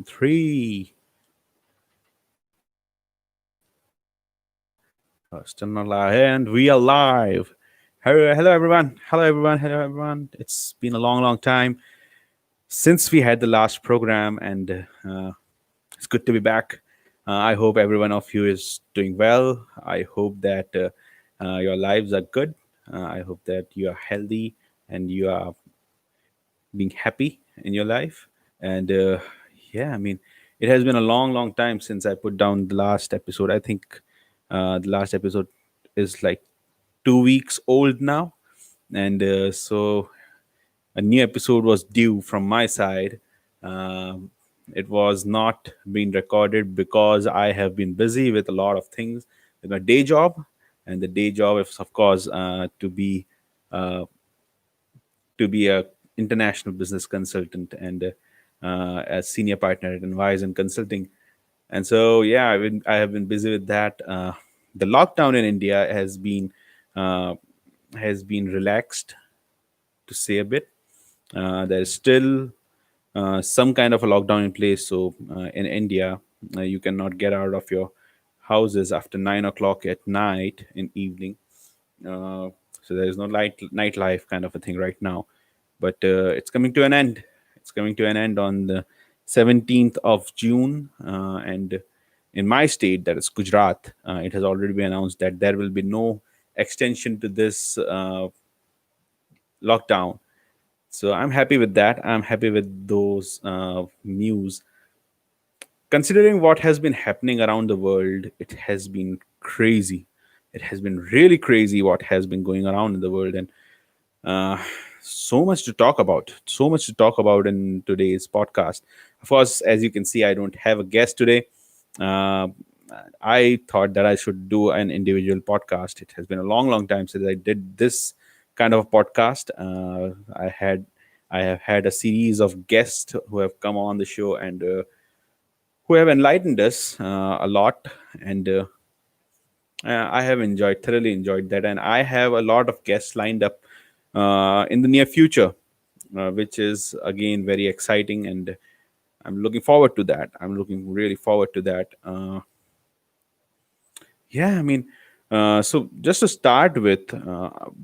Three. Still not live, and we are live. Hello, everyone. Hello, everyone. Hello, everyone. It's been a long, long time since we had the last program, and it's good to be back. I hope every one of you is doing well. I hope that your lives are good. I hope that you are healthy and you are being happy in your life. And yeah, I mean, it has been a long, long time since I put down the last episode. I think the last episode is like 2 weeks old now. And so a new episode was due from my side. Um, it was not being recorded because I have been busy with a lot of things with my day job. And the day job is, of course, uh, to be a international business consultant and a senior partner at Advise and Consulting. And so, yeah, I have been busy with that. The lockdown in India uh, has been relaxed, to say a bit. There's still some kind of a lockdown in place. So in India, you cannot get out of your houses after 9 o'clock at night in evening. Uh, so there is no nightlife kind of a thing right now, but it's coming to an end. It's coming to an end on the 17th of June, and in my state, that is Gujarat, it has already been announced that there will be no extension to this lockdown. So I'm happy with that. I'm happy with those news. Considering what has been happening around the world, it has been crazy. It has been really crazy what has been going around in the world, and uh, so much to talk about. So much to talk about in today's podcast. Of course, as you can see, I don't have a guest today. Uh, I thought that I should do an individual podcast. It has been a long, long time since I did this kind of a podcast. I have had a series of guests who have come on the show and who have enlightened us a lot, and I have thoroughly enjoyed that, and I have a lot of guests lined up in the near future, which is again very exciting, and I'm looking forward to that. I'm looking really forward to that. Yeah, I mean, so just to start with,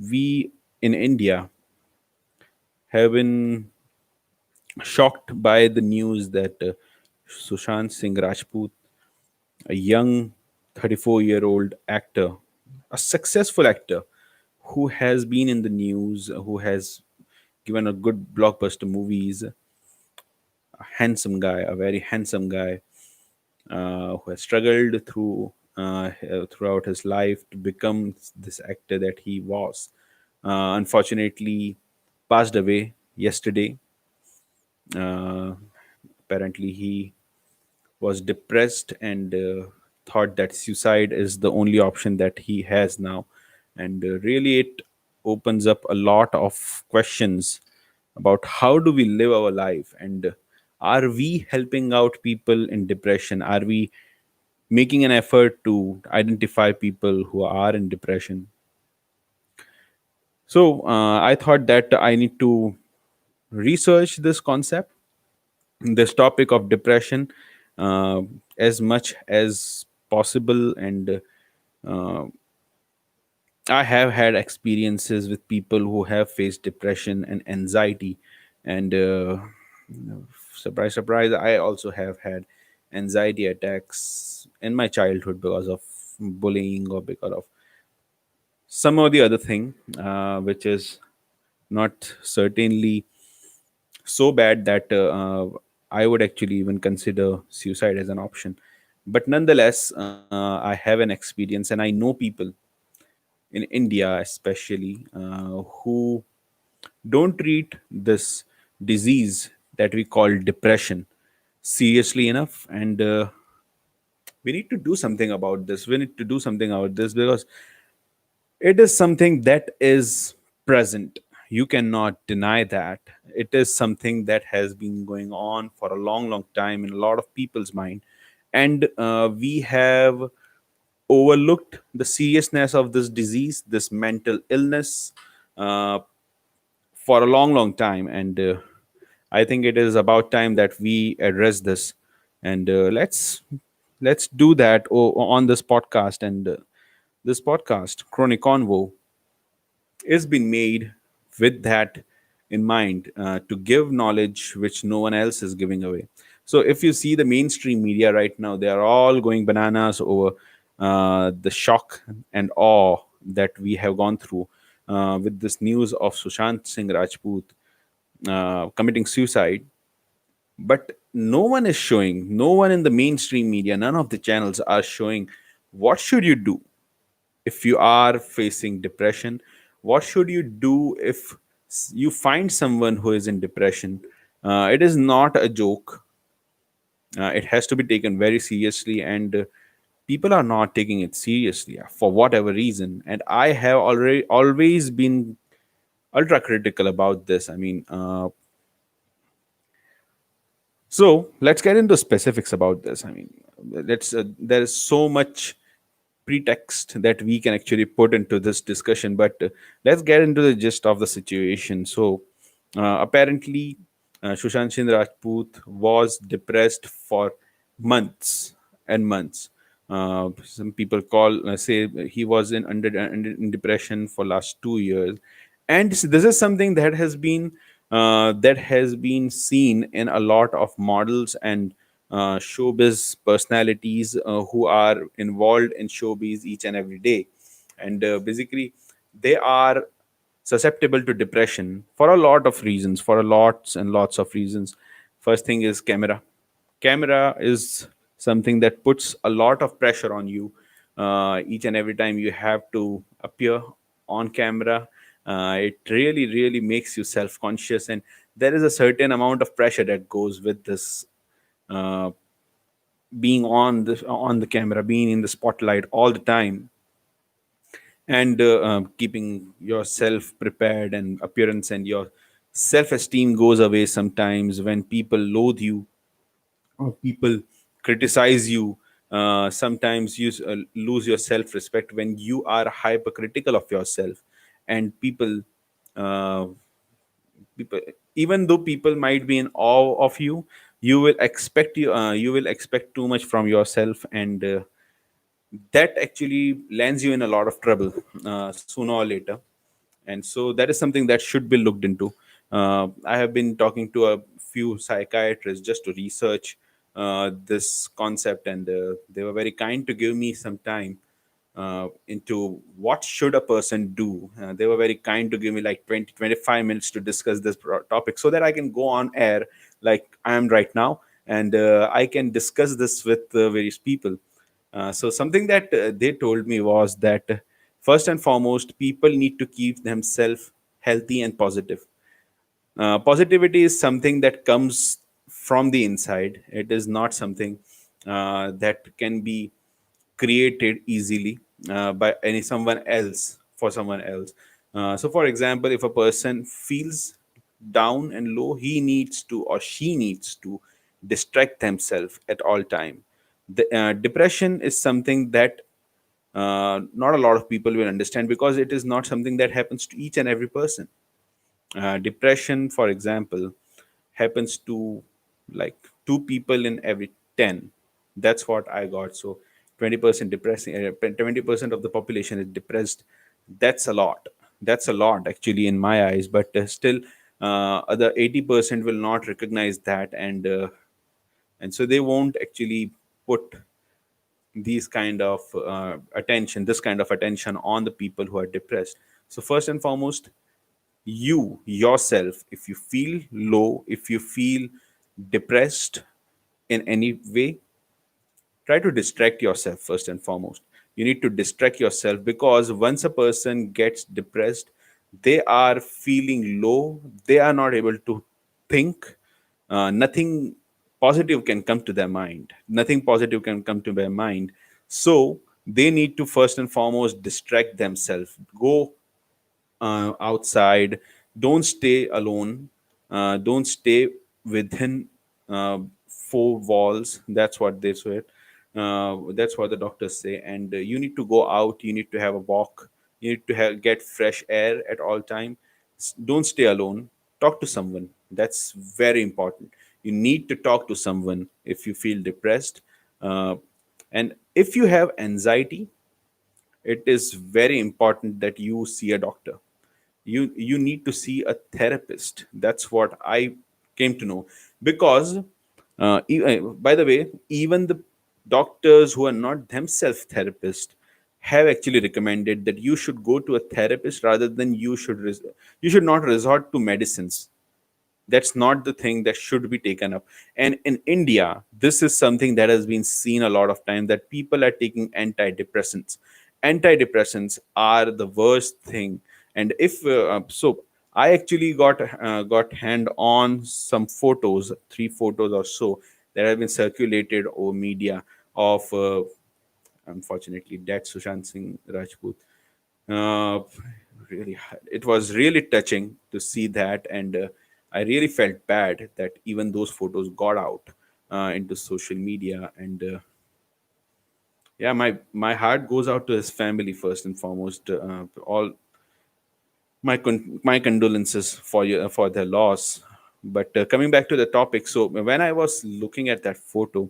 we in India have been shocked by the news that Sushant Singh Rajput, a young 34-year-old actor, a successful actor who has been in the news, who has given a good blockbuster movies, a handsome guy, a very handsome guy, who has struggled throughout his life to become this actor that he was. Unfortunately, passed away yesterday. Uh, Apparently, he was depressed and thought that suicide is the only option that he has now. And really, it opens up a lot of questions about how do we live our life, and are we helping out people in depression? Are we making an effort to identify people who are in depression? So I thought that I need to research this concept, this topic of depression, uh, as much as possible. And I have had experiences with people who have faced depression and anxiety, and surprise, surprise, I also have had anxiety attacks in my childhood because of bullying or because of some or the other thing, which is not certainly so bad that I would actually even consider suicide as an option. But nonetheless, I have an experience and I know people in India, especially, who don't treat this disease that we call depression seriously enough. And we need to do something about this. We need to do something about this because it is something that is present. You cannot deny that. It is something that has been going on for a long, long time in a lot of people's mind. And we have overlooked the seriousness of this disease, this mental illness, uh, for a long, long time. And I think it is about time that we address this. and let's do that on this podcast. And this podcast, Crony Convo, is being made with that in mind, to give knowledge which no one else is giving away. So if you see the mainstream media right now, they are all going bananas over the shock and awe that we have gone through with this news of Sushant Singh Rajput committing suicide. But no one is showing, no one in the mainstream media, none of the channels are showing what should you do if you are facing depression. What should you do if you find someone who is in depression? It is not a joke. It has to be taken very seriously, and people are not taking it seriously for whatever reason. And I have already always been ultra critical about this. I mean, so let's get into specifics about this. I mean, let's. There is so much pretext that we can actually put into this discussion, but let's get into the gist of the situation. So, apparently, Sushant Singh Rajput was depressed for months and months. Some people say he was in depression for last 2 years, and this is something that has been seen in a lot of models and showbiz personalities who are involved in showbiz each and every day, and basically they are susceptible to depression for a lot of reasons, for a lots and lots of reasons. First thing is camera is something that puts a lot of pressure on you. Each and every time you have to appear on camera, it really makes you self-conscious, and there is a certain amount of pressure that goes with this, uh, being on the camera, being in the spotlight all the time, and keeping yourself prepared and appearance, and your self-esteem goes away sometimes when people loathe you or people criticize you. Sometimes you lose your self-respect when you are hypercritical of yourself, and uh, people, even though people might be in awe of you, you will expect too much from yourself, and that actually lands you in a lot of trouble sooner or later. And so that is something that should be looked into. I have been talking to a few psychiatrists just to research this concept, and they were very kind to give me some time into what should a person do. They were very kind to give me like 20-25 minutes to discuss this topic, so that I can go on air like I am right now, and I can discuss this with various people. So something that they told me was that, first and foremost, people need to keep themselves healthy and positive. Positivity is something that comes from the inside. It is not something that can be created easily by any someone else for someone else. So, for example, if a person feels down and low, he needs to or she needs to distract themselves at all time. Depression is something that not a lot of people will understand, because it is not something that happens to each and every person. Depression, for example, happens to like 2 people in every 10. That's what I got. So 20% depressing, 20% of the population is depressed. That's a lot. That's a lot actually in my eyes. But still, other 80% will not recognize that, and so they won't actually put these kind of attention, this kind of attention on the people who are depressed. So first and foremost, you yourself, if you feel low, if you feel depressed in any way, try to distract yourself. First and foremost, you need to distract yourself, because once a person gets depressed, they are feeling low, they are not able to think. Nothing positive can come to their mind, nothing positive can come to their mind. So they need to first and foremost distract themselves. Go outside. Don't stay alone. Don't stay within four walls. That's what they say. That's what the doctors say. And you need to go out. You need to have a walk. You need to get fresh air at all time. Don't stay alone. Talk to someone. That's very important. You need to talk to someone if you feel depressed. And if you have anxiety, it is very important that you see a doctor. You need to see a therapist. That's what I came to know. Because by the way, even the doctors who are not themselves therapists have actually recommended that you should go to a therapist rather than you should not resort to medicines. That's not the thing that should be taken up. And in India, this is something that has been seen a lot of time, that people are taking antidepressants are the worst thing. And if so I actually got hand on some photos, 3 photos or so, that have been circulated over media of unfortunately dead Sushant Singh Rajput. uh, Really, it was really touching to see that. And I really felt bad that even those photos got out into social media. And yeah, my heart goes out to his family first and foremost. All my condolences for you for their loss. But coming back to the topic, so when I was looking at that photo,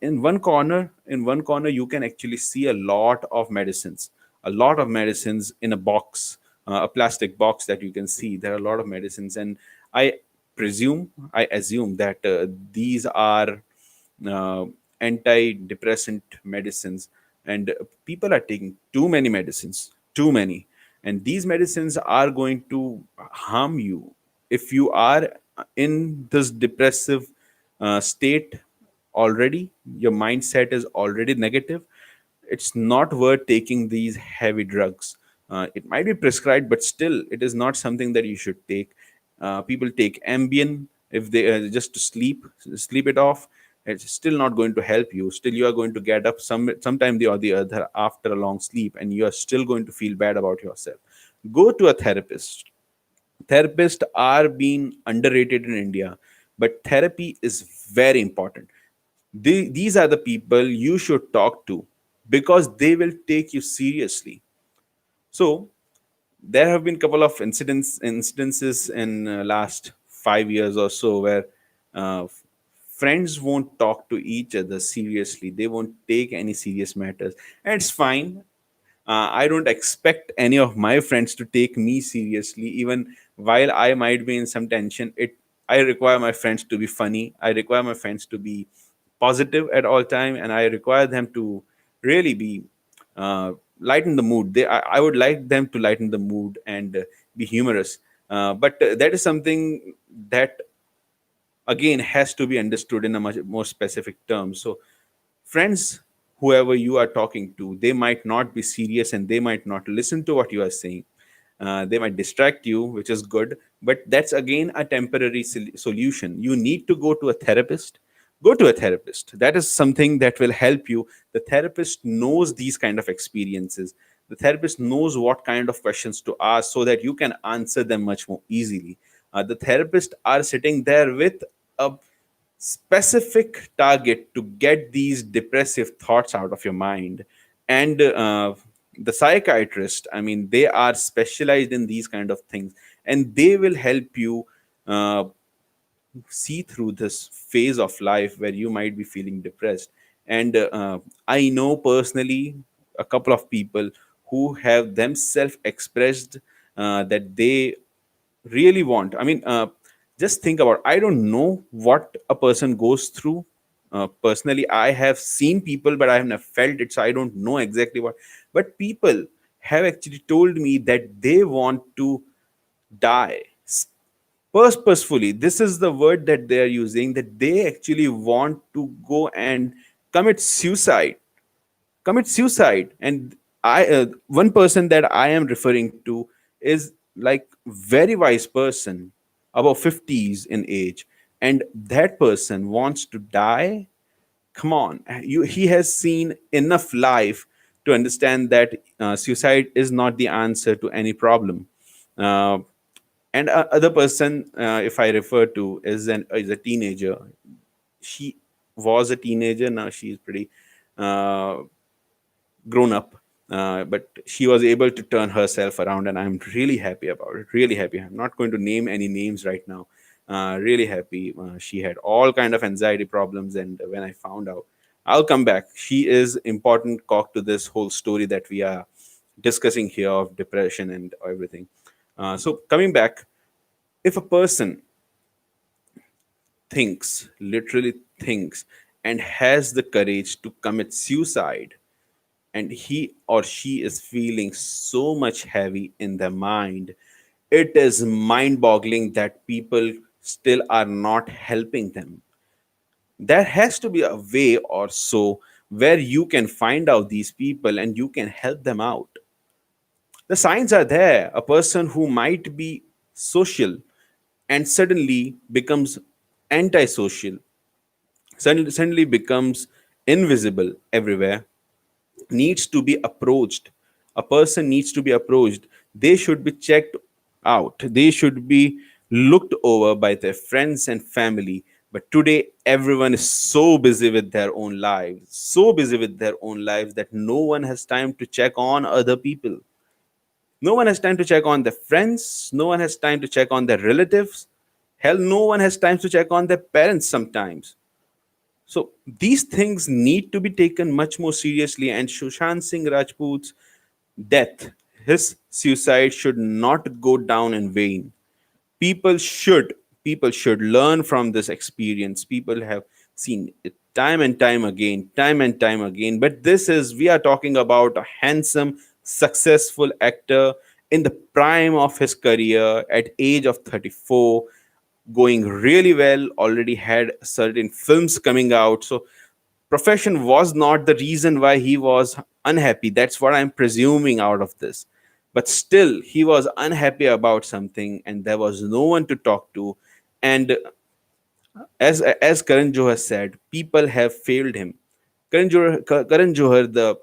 in one corner you can actually see a lot of medicines in a box, a plastic box that you can see. There are a lot of medicines, and I assume that these are uh, antidepressant medicines. And people are taking too many medicines, too many. And these medicines are going to harm you if you are in this depressive state already. Your mindset is already negative. It's not worth taking these heavy drugs. It might be prescribed, but still, it is not something that you should take. People take Ambien if they just to sleep it off. It's still not going to help you. Still, you are going to get up sometime the or the other after a long sleep, and you are still going to feel bad about yourself. Go to a therapist. Therapists are being underrated in India, but therapy is very important. These are the people you should talk to because they will take you seriously. So there have been a couple of instances in last 5 years or so where friends won't talk to each other seriously. They won't take any serious matters, and it's fine. I don't expect any of my friends to take me seriously, even while I might be in some tension. I require my friends to be funny. I require my friends to be positive at all time, and I require them to really be lighten the mood. I would like them to lighten the mood and be humorous. But that is something that again has to be understood in a much more specific term. So friends, whoever you are talking to, they might not be serious and they might not listen to what you are saying. They might distract you, which is good, but that's again a temporary solution. You need to go to a therapist. Go to a therapist. That is something that will help you. The therapist knows these kind of experiences. The therapist knows what kind of questions to ask so that you can answer them much more easily. The therapists are sitting there with a specific target to get these depressive thoughts out of your mind. And the psychiatrist, I mean, they are specialized in these kind of things, and they will help you uh, see through this phase of life where you might be feeling depressed. And I know personally a couple of people who have themselves expressed that they really want. I mean, just think about. I don't know what a person goes through. Personally, I have seen people, but I have never felt it, so I don't know exactly what. But people have actually told me that they want to die purposefully. This is the word that they are using. That they actually want to go and commit suicide and I one person that I am referring to is like very wise person, about 50s in age, and that person wants to die. Come on, he has seen enough life to understand that suicide is not the answer to any problem. uh, and other person, if I refer to, is a teenager. She was a teenager, now she's pretty uh, grown up, but she was able to turn herself around, and I'm really happy about it. Really happy. I'm not going to name any names right now, Really happy. She had all kind of anxiety problems, and when I found out, I'll come back. She is important cock to this whole story that we are discussing here of depression and everything. So coming back, if a person thinks, literally thinks, and has the courage to commit suicide, and he or she is feeling so much heavy in their mind, it is mind boggling that people still are not helping them. There has to be a way or so where you can find out these people and you can help them out. The signs are there. A person who might be social and suddenly becomes antisocial, suddenly becomes invisible everywhere, needs to be approached. A person needs to be approached. They should be checked out. They should be looked over by their friends and family. But today, everyone is so busy with their own lives, so busy with their own lives that no one has time to check on other people. No one has time to check on their friends. No one has time to check on their relatives. Hell, no one has time to check on their parents sometimes. So these things need to be taken much more seriously. And Sushant Singh Rajput's death, his suicide, should not go down in vain. People should people should learn from this experience. People have seen it time and time again. But this is we are talking about a handsome, successful actor in the prime of his career at age of 34, going really well, already had certain films coming out. So profession was not the reason why he was unhappy. That's what I'm presuming out of this. But still, he was unhappy about something, and there was no one to talk to. And as Karan Johar said, people have failed him. Karan Johar, the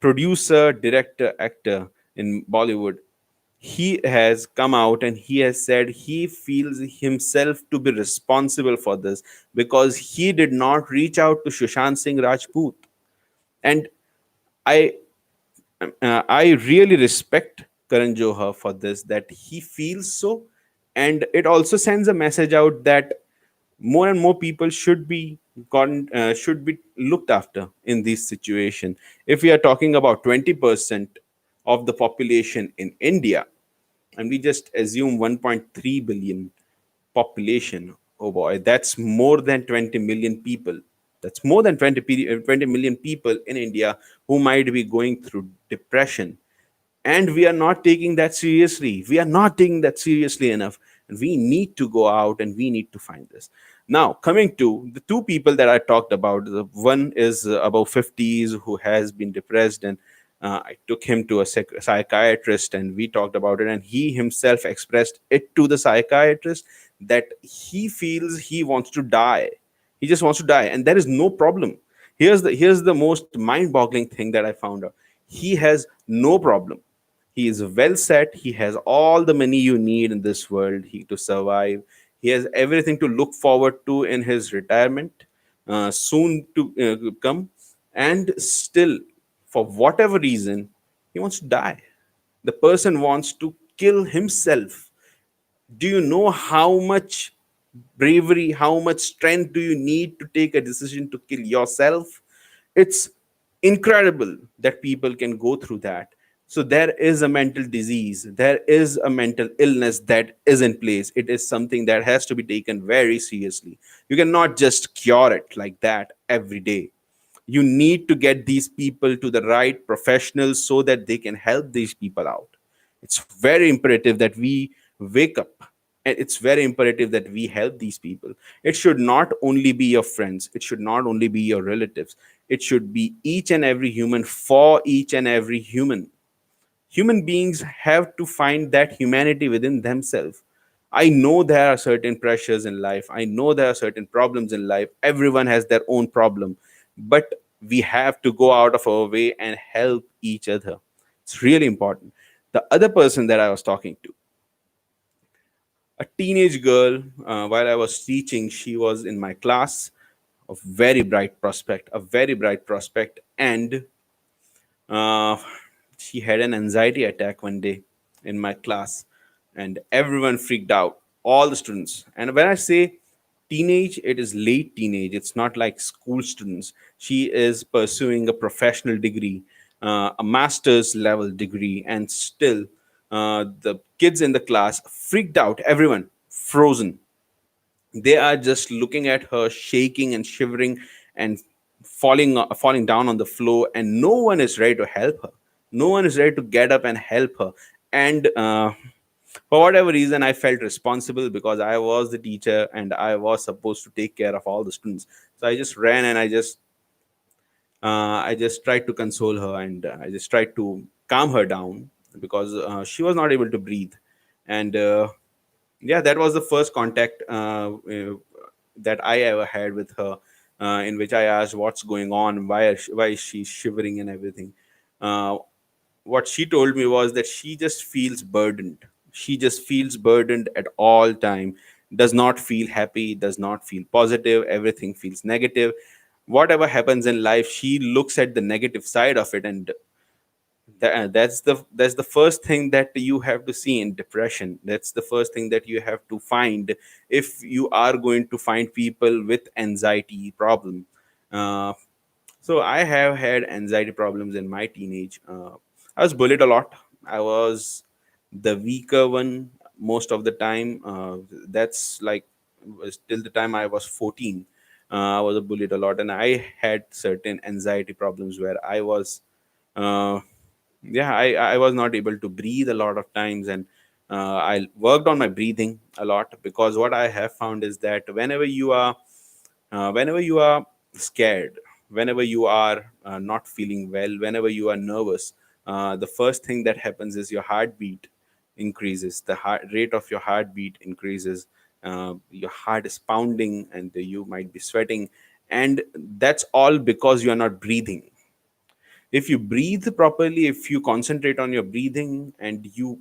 producer, director, actor in Bollywood, he has come out and he has said he feels himself to be responsible for this because he did not reach out to Sushant Singh Rajput. And I I really respect Karan Johar for this, that he feels so, and it also sends a message out that more and more people should be looked after in this situation. If we are talking about 20% of the population in India, and we just assume 1.3 billion population, oh boy, that's more than 20 million people. That's more than 20 million people in India who might be going through depression. And we are not taking that seriously. We are not taking that seriously enough. And we need to go out and we need to find this. Now, coming to the two people that I talked about, the one is above 50s who has been depressed, and I took him to a psychiatrist and we talked about it. And he himself expressed it to the psychiatrist that he feels he wants to die. He just wants to die, and there is no problem. Here's the most mind-boggling thing that I found out. He has no problem. He is well set. He has all the money you need in this world to survive. He has everything to look forward to in his retirement, soon to come. And still, for whatever reason, he wants to die. The person wants to kill himself. Do you know how much bravery, how much strength do you need to take a decision to kill yourself? It's incredible that people can go through that. So there is a mental disease, there is a mental illness that is in place. It is something that has to be taken very seriously. You cannot just cure it like that every day. You need to get these people to the right professionals so that they can help these people out. It's very imperative that we wake up, and it's very imperative that we help these people. It should not only be your friends, it should not only be your relatives, it should be each and every human, for each and every human. Human beings have to find that humanity within themselves. I know there are certain pressures in life. I know there are certain problems in life. Everyone has their own problem. But we have to go out of our way and help each other. It's really important. The other person that I was talking to, a teenage girl, while I was teaching, she was in my class, a very bright prospect. And uh, she had an anxiety attack one day in my class, and everyone freaked out. all the students. And when I say teenage, it is late teenage. It's not like school students. She is pursuing a professional degree, a master's level degree, and still the kids in the class freaked out, everyone frozen. They are just looking at her, shaking and shivering and falling down on the floor, and no one is ready to help her. No one is ready to get up and help her. And for whatever reason, I felt responsible because I was the teacher and I was supposed to take care of all the students. So I just ran and I just tried to console her, and I just tried to calm her down because she was not able to breathe. And yeah, that was the first contact that I ever had with her, in which I asked what's going on, why is she shivering and everything. Uh, what she told me was that she just feels burdened. She just feels burdened at all time. Does not feel happy. Does not feel positive. Everything feels negative. Whatever happens in life, she looks at the negative side of it, and that's the first thing that you have to see in depression. That's the first thing that you have to find if you are going to find people with anxiety problem. uh, so I have had anxiety problems in my teenage. I was bullied a lot. I was the weaker one most of the time. That's like was till the time I was 14. I was bullied a lot, and I had certain anxiety problems where I was uh, yeah, I was not able to breathe a lot of times. And I worked on my breathing a lot, because what I have found is that whenever you are scared, whenever you are not feeling well, whenever you are nervous, the first thing that happens is your heartbeat increases. The heart rate of your heartbeat increases. Your heart is pounding and you might be sweating, and that's all because you are not breathing. If you breathe properly, if you concentrate on your breathing and you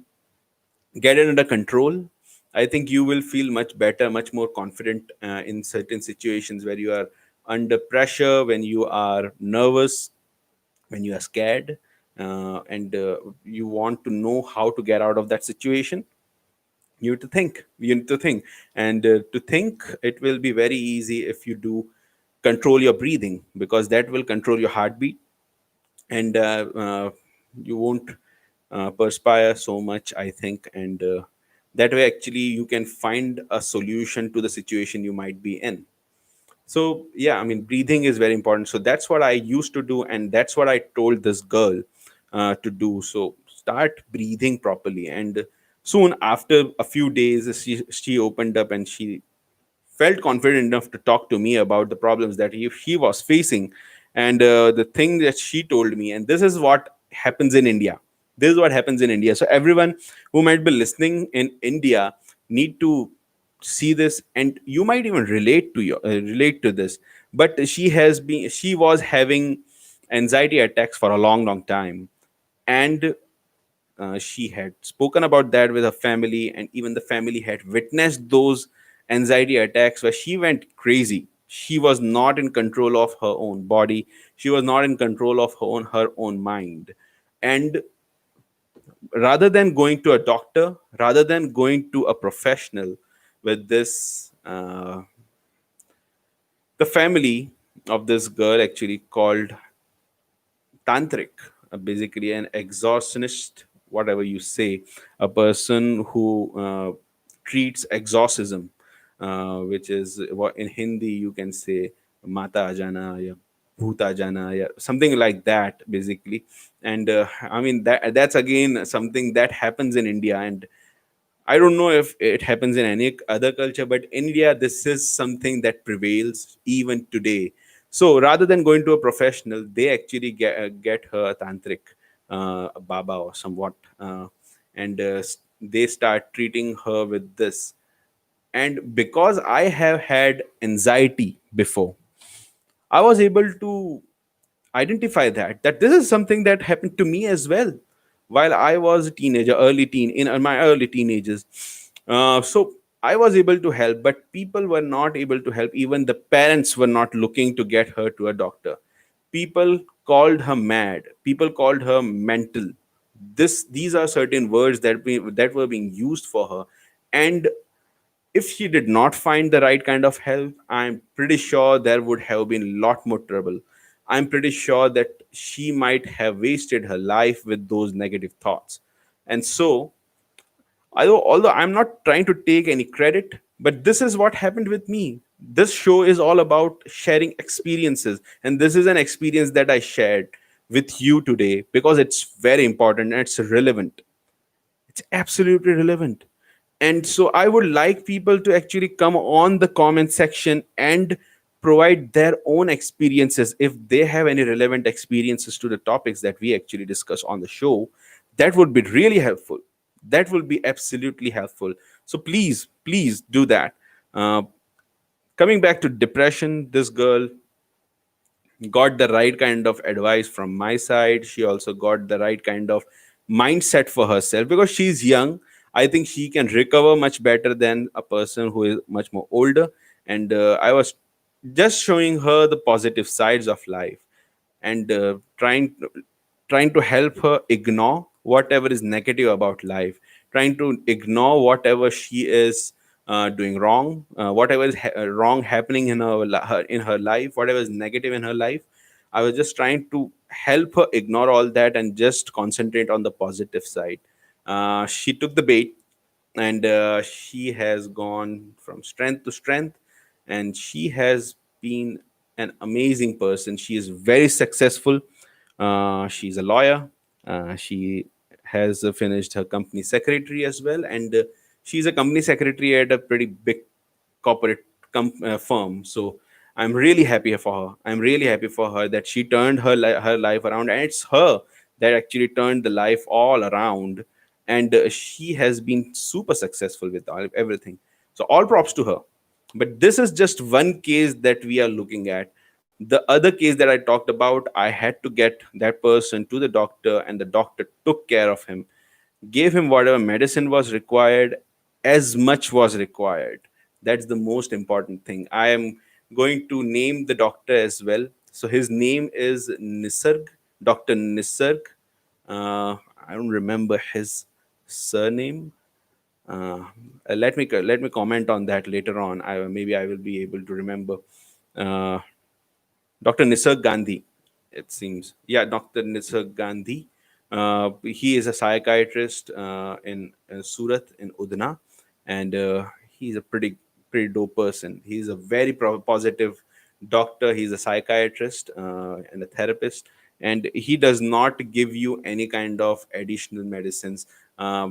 get it under control, I think you will feel much better, much more confident in certain situations where you are under pressure, when you are nervous, when you are scared, and you want to know how to get out of that situation. You need to think and to think, it will be very easy if you do control your breathing, because that will control your heartbeat. And you won't perspire so much, I think. And that way actually you can find a solution to the situation you might be in. So yeah, I mean, breathing is very important. So that's what I used to do, and that's what I told this girl to do. So start breathing properly. And soon after a few days, she opened up and she felt confident enough to talk to me about the problems that he was facing. And the thing that she told me, and this is what happens in India. This is what happens in India. So everyone who might be listening in India need to see this, and you might even relate to this. But she was having anxiety attacks for a long, long time. And she had spoken about that with her family, and even the family had witnessed those anxiety attacks where she went crazy. She was not in control of her own body. She was not in control of her own mind. And rather than going to a doctor, rather than going to a professional with this, the family of this girl actually called tantric, basically an exorcist, whatever you say, a person who treats exorcism, which is what in Hindi you can say mata jana ya bhuta jana, ya something like that, basically. And I mean, that's again something that happens in India. And I don't know if it happens in any other culture, but in India, this is something that prevails even today. So rather than going to a professional, they actually get her a tantric, a baba or somewhat, and they start treating her with this. And because I have had anxiety before, I was able to identify that this is something that happened to me as well while I was a teenager, early teen, in my early teenagers. So I was able to help, but people were not able to help. Even the parents were not looking to get her to a doctor. People called her mad. People called her mental. These are certain words that were being used for her. And If she did not find the right kind of help, I'm pretty sure there would have been a lot more trouble. I'm pretty sure that she might have wasted her life with those negative thoughts. And so, although I'm not trying to take any credit, but this is what happened with me. This show is all about sharing experiences, and this is an experience that I shared with you today because it's very important and it's relevant. It's absolutely relevant. And so I would like people to actually come on the comment section and provide their own experiences. If they have any relevant experiences to the topics that we actually discuss on the show, that would be really helpful. That will be absolutely helpful. So please do that. uh, Coming back to depression, this girl got the right kind of advice from my side. She also got the right kind of mindset for herself because she's young. I think she can recover much better than a person who is much more older. And I was just showing her the positive sides of life and trying to help her ignore whatever is negative about life, trying to ignore whatever she is doing wrong, whatever is wrong happening in in her life, whatever is negative in her life. I was just trying to help her ignore all that and just concentrate on the positive side. She took the bait, and she has gone from strength to strength, and she has been an amazing person. She is very successful. She's a lawyer. She has finished her company secretary as well, and she's a company secretary at a pretty big corporate firm. So I'm really happy for her. I'm really happy for her that she turned her life around, and it's her that actually turned the life all around. And she has been super successful with everything. So all props to her. But this is just one case that we are looking at. The other case that I talked about, I had to get that person to the doctor, and the doctor took care of him, gave him whatever medicine was required, as much was required. That's the most important thing. I am going to name the doctor as well. So his name is Nisarg, Dr. Nisarg. I don't remember his surname. uh, let me comment on that later on. Maybe I will be able to remember. uh, Dr. Nisarg Gandhi, it seems. Yeah, Dr. Nisarg Gandhi. He is a psychiatrist in Surat in Udna, and he's a pretty dope person. He's a very positive doctor. He's a psychiatrist and a therapist, and he does not give you any kind of additional medicines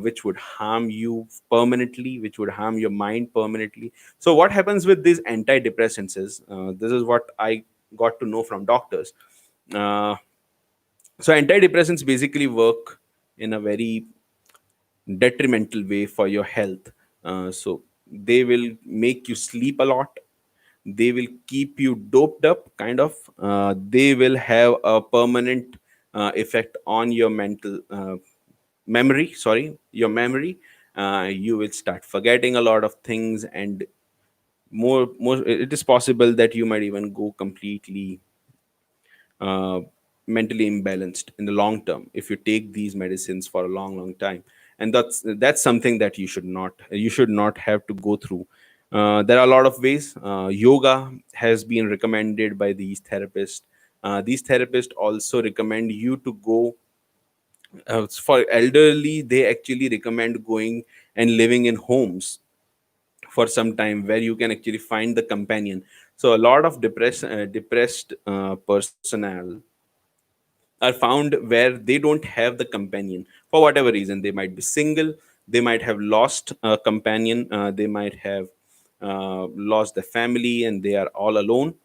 which would harm you permanently, which would harm your mind permanently. So what happens with these antidepressants is, this is what I got to know from doctors. Uh, so antidepressants basically work in a very detrimental way for your health. So they will make you sleep a lot. They will keep you doped up, kind of. They will have a permanent effect on your mental memory. Sorry, your memory. You will start forgetting a lot of things, and more. It is possible that you might even go completely uh, mentally imbalanced in the long term if you take these medicines for a long time. And that's something that you should not have to go through. There are a lot of ways. Yoga has been recommended by these therapists. These therapists also recommend you to go, for elderly, they actually recommend going and living in homes for some time, where you can actually find the companion. So a lot of depressed personnel are found where they don't have the companion for whatever reason. They might be single, they might have lost a companion, they might have lost their family, and they are all alone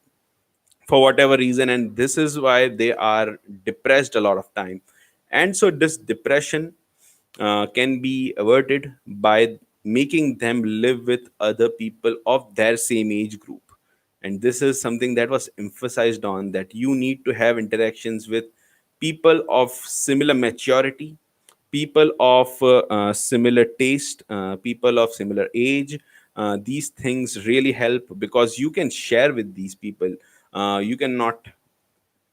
for whatever reason, and this is why they are depressed a lot of time. And so this depression can be averted by making them live with other people of their same age group. And this is something that was emphasized on, that you need to have interactions with people of similar maturity, people of similar taste, people of similar age. These things really help because you can share with these people. You cannot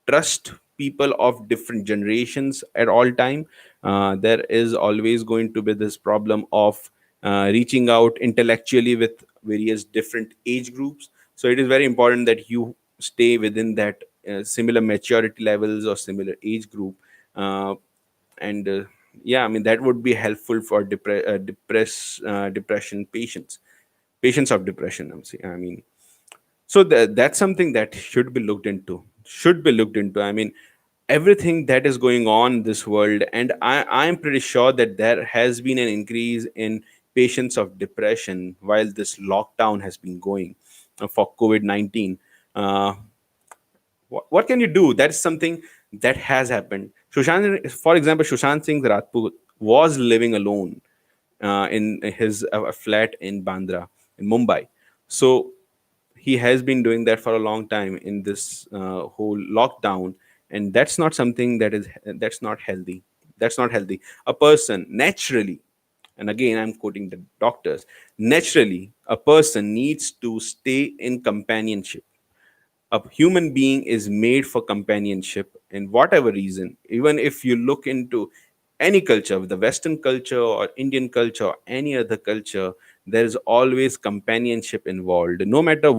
trust people of different generations at all time. There is always going to be this problem of reaching out intellectually with various different age groups. So it is very important that you stay within that similar maturity levels or similar age group. uh, and Yeah, I mean, that would be helpful for depression patients of depression, I mean. So that's something that should be looked into. I mean, everything that is going on in this world, and I'm pretty sure that there has been an increase in patients of depression while this lockdown has been going for COVID-19. uh, what can you do? That is something that has happened. Sushant, for example, Sushant Singh Rajput was living alone in his flat in Bandra, in Mumbai. So he has been doing that for a long time in this whole lockdown, and that's not healthy. That's not healthy. A person naturally, and again I'm quoting the doctors, naturally a person needs to stay in companionship. A human being is made for companionship in whatever reason. Even if you look into any culture, the Western culture or Indian culture or any other culture, there is always companionship involved. No matter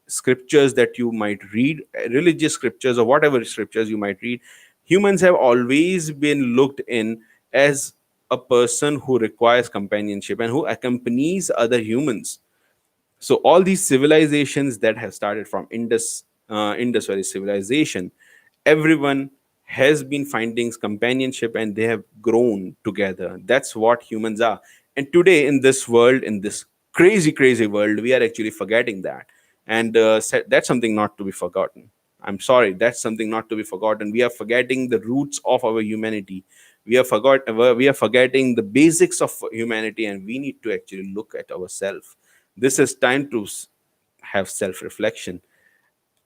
scriptures that you might read, religious scriptures or whatever scriptures you might read, humans have always been looked in as a person who requires companionship and who accompanies other humans. So all these civilizations that have started from Indus Valley civilization, everyone has been finding companionship and they have grown together. That's what humans are. And today in this world, in this crazy world, we are actually forgetting that. And that's something not to be forgotten. I'm sorry, that's something not to be forgotten. We are forgetting the roots of our humanity. We are forgetting the basics of humanity, and we need to actually look at ourselves. This is time to have self reflection.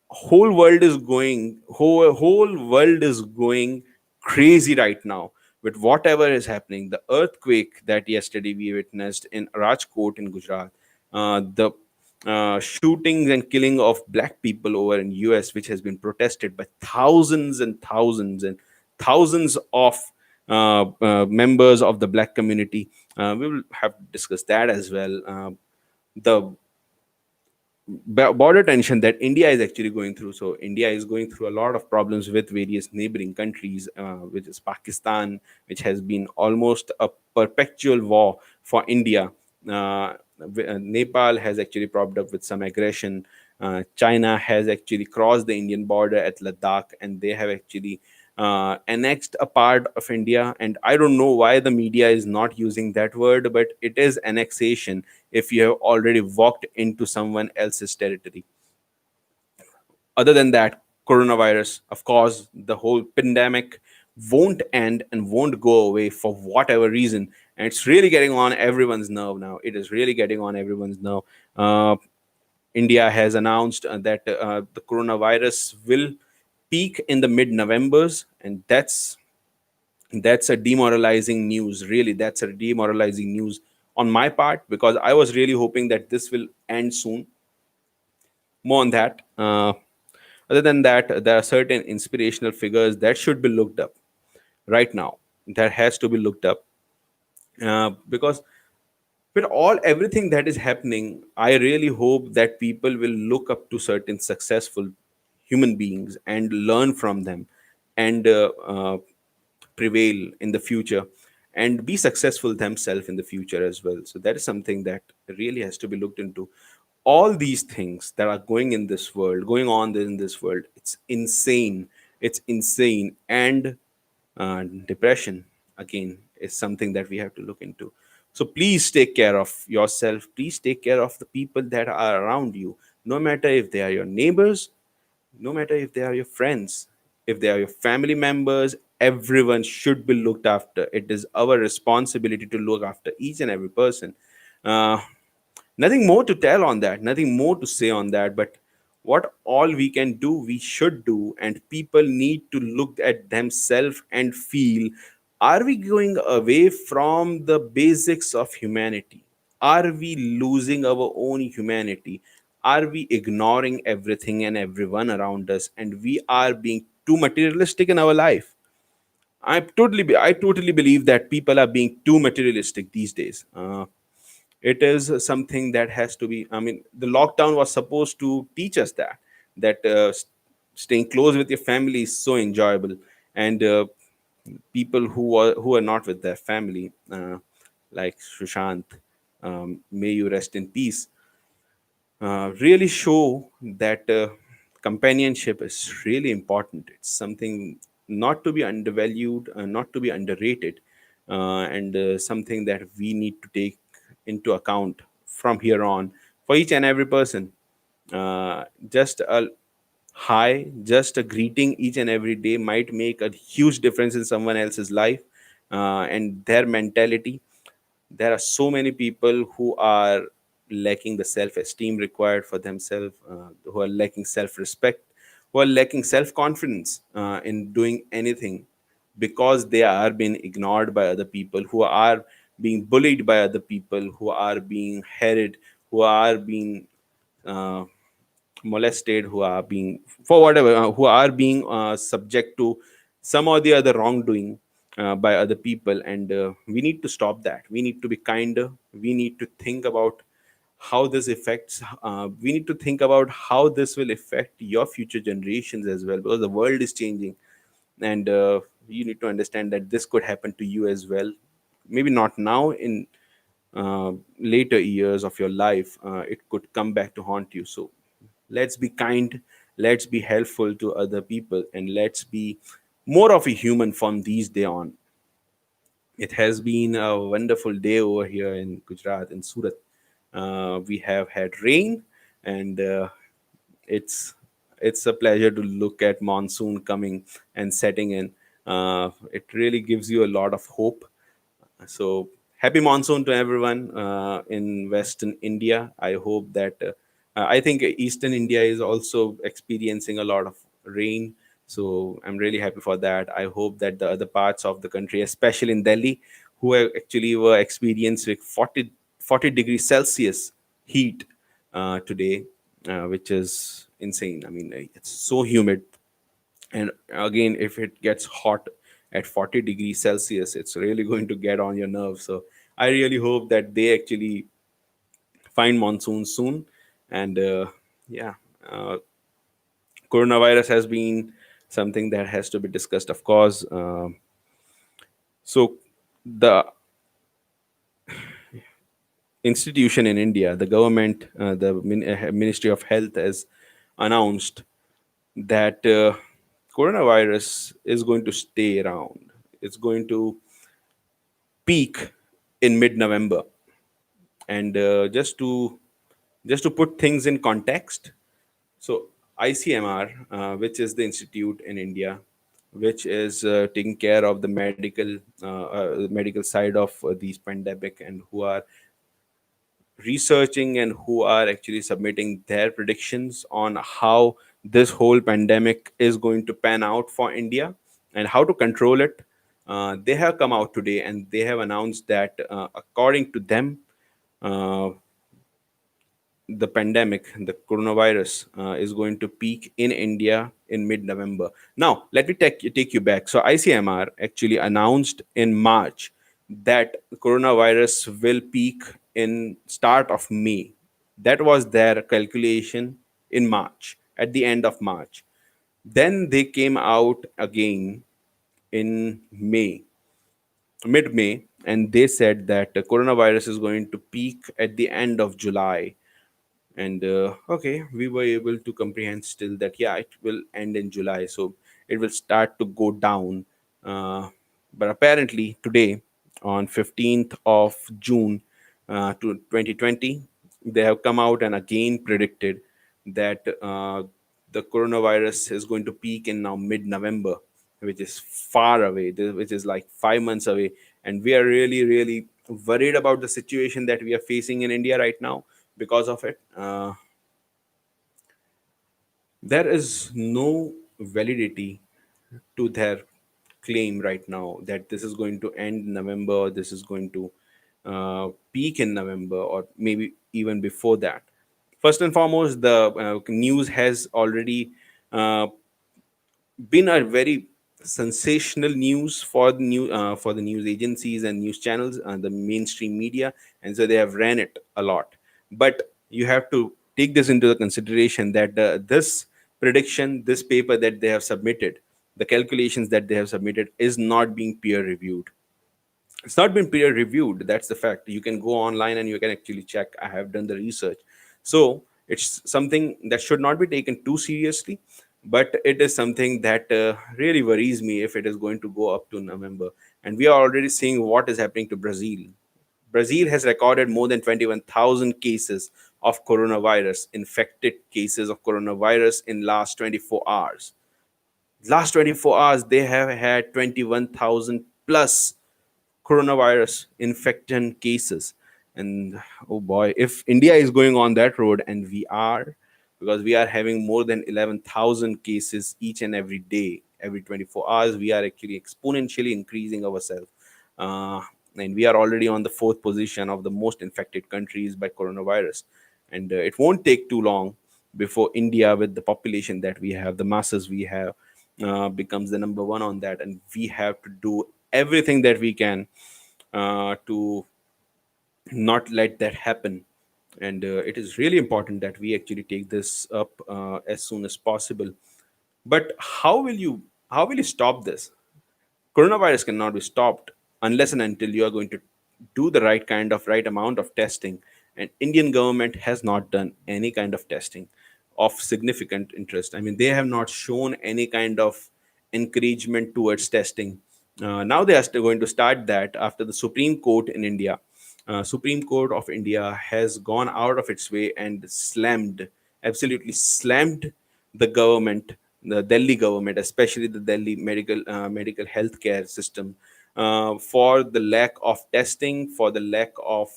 Whole world is going crazy right now with whatever is happening. The earthquake that yesterday we witnessed in Rajkot in Gujarat, the shootings and killing of black people over in US, which has been protested by thousands and thousands and thousands of members of the black community. We will have to discuss that as well. The border tension that India is actually going through. So India is going through a lot of problems with various neighboring countries, which is Pakistan, which has been almost a perpetual war for India. Nepal has actually propped up with some aggression. China has actually crossed the Indian border at Ladakh, and they have actually annexed a part of India. And I don't know why the media is not using that word, but it is annexation if you have already walked into someone else's territory. Other than that, coronavirus, of course, the whole pandemic won't end and won't go away for whatever reason. And it's really getting on everyone's nerve now. It is really getting on everyone's nerve. Uh, India has announced that the coronavirus will peak in the mid Novembers, and that's a demoralizing news. Really, that's a demoralizing news on my part, because I was really hoping that this will end soon. More on that. Other than that, there are certain inspirational figures that should be looked up right now. That has to be looked up, because with all everything that is happening, I really hope that people will look up to certain successful human beings and learn from them, and prevail in the future and be successful themselves in the future as well. So that is something that really has to be looked into. All these things that are going on in this world, it's insane. It's insane. And depression, again, is something that we have to look into. So please take care of yourself. Please take care of the people that are around you, no matter if they are your neighbors, no matter if they are your friends, if they are your family members. Everyone should be looked after. It is our responsibility to look after each and every person. uh, Nothing more to tell on that, nothing more to say on that, but what all we can do, we should do. And people need to look at themselves and feel, are we going away from the basics of humanity? Are we losing our own humanity? Are we ignoring everything and everyone around us, and we are being too materialistic in our life? I totally believe that people are being too materialistic these days. It is something that has to be, I mean, the lockdown was supposed to teach us that staying close with your family is so enjoyable. And people who are not with their family, like Sushant, may you rest in peace, really show that companionship is really important. It's something not to be undervalued, not to be underrated, and something that we need to take into account from here on for each and every person. Just a hi, just a greeting each and every day might make a huge difference in someone else's life and their mentality. There are so many people who are lacking the self-esteem required for themselves, who are lacking self-respect, who are lacking self-confidence in doing anything, because they are being ignored by other people, who are being bullied by other people, who are being harried, who are being uh, molested, who are being, for whatever, who are being subject to some or the other wrongdoing by other people. And we need to stop that. We need to be kinder. We need to think about how this affects, we need to think about how this will affect your future generations as well, because the world is changing. And you need to understand that this could happen to you as well. Maybe not now, in later years of your life, it could come back to haunt you. So let's be kind, let's be helpful to other people, and let's be more of a human from these day on. It has been a wonderful day over here in Gujarat, in Surat. We have had rain, and it's it's a pleasure to look at monsoon coming and setting in. It really gives you a lot of hope. So happy monsoon to everyone in Western India. I hope that I think Eastern India is also experiencing a lot of rain. So I'm really happy for that. I hope that the other parts of the country, especially in Delhi, who actually were experiencing 40 degrees Celsius heat today, which is insane. I mean, it's so humid. And again, if it gets hot at 40 degrees Celsius, it's really going to get on your nerves. So I really hope that they actually find monsoon soon. And yeah, uh, coronavirus has been something that has to be discussed, of course. So the institution in India, the government, the Ministry of Health has announced that coronavirus is going to stay around. It's going to peak in mid-November. And just to put things in context, so ICMR, which is the institute in India, which is taking care of the medical side of these pandemic, and who are researching and who are actually submitting their predictions on how this whole pandemic is going to pan out for India and how to control it. They have come out today and they have announced that, according to them, uh, the pandemic, the coronavirus, is going to peak in India in mid-November. Now, let me take you back. So, ICMR actually announced in March that coronavirus will peak in start of May. That was their calculation in March, at the end of March. Then they came out again in mid-May, and they said that the coronavirus is going to peak at the end of July. And okay, we were able to comprehend still that, yeah, it will end in July, so it will start to go down. But apparently today, on 15th of June to 2020, they have come out and again predicted that the coronavirus is going to peak in now mid-November, which is far away, which is like 5 months away. And we are really, really worried about the situation that we are facing in India right now because of it. There is no validity to their claim right now that this is going to end in November, or this is going to peak in November, or maybe even before that. First and foremost, the news has already uh, been a very sensational news for the news agencies and news channels, the mainstream media, and so they have ran it a lot. But you have to take this into the consideration that this prediction, this paper that they have submitted, the calculations that they have submitted, is not being peer reviewed. It's not been peer reviewed. That's the fact. You can go online and you can actually check. I have done the research. So it's something that should not be taken too seriously, but it is something that really worries me if it is going to go up to November. And we are already seeing what is happening to Brazil. Brazil has recorded more than 21,000 cases of coronavirus, infected cases of coronavirus in last 24 hours. Last 24 hours, they have had 21,000 plus coronavirus infection cases. And oh boy, if India is going on that road, and we are, because we are having more than 11,000 cases each and every day, every 24 hours, we are actually exponentially increasing ourselves. uh, and we are already on the fourth position of the most infected countries by coronavirus. And it won't take too long before India, with the population that we have, the masses we have, becomes the number one on that. And we have to do everything that we can to not let that happen. And it is really important that we actually take this up as soon as possible. But how will you stop this? Coronavirus cannot be stopped unless and until you are going to do the right amount of testing. And Indian government has not done any kind of testing of significant interest. I mean, they have not shown any kind of encouragement towards testing. Now they are still going to start that after the Supreme Court in India. Supreme Court of India has gone out of its way and slammed, absolutely slammed the government, the Delhi government, especially the Delhi medical healthcare system, for the lack of testing, for the lack of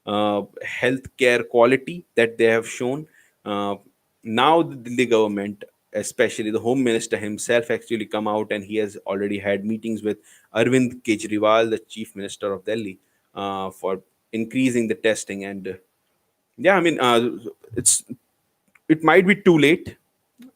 healthcare quality that they have shown. Uh, Now the Delhi government, especially the Home Minister himself, actually come out, and he has already had meetings with Arvind Kejriwal, the Chief Minister of Delhi, for increasing the testing. And yeah, I mean, it's it might be too late,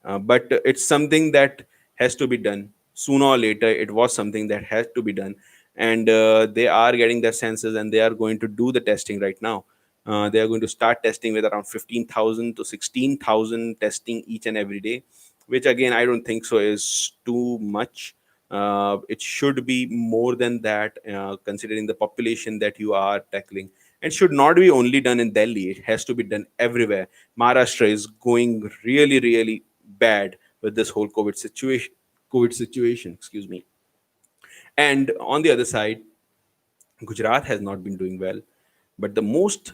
but it's something that has to be done sooner or later. It was something that has to be done. And they are getting their senses, and they are going to do the testing right now. They are going to start testing with around 15,000 to 16,000 testing each and every day, which again I don't think so is too much. It should be more than that, considering the population that you are tackling. It should not be only done in Delhi, it has to be done everywhere. Maharashtra is going really, really bad with this whole COVID situation, excuse me. And on the other side, Gujarat has not been doing well. But the most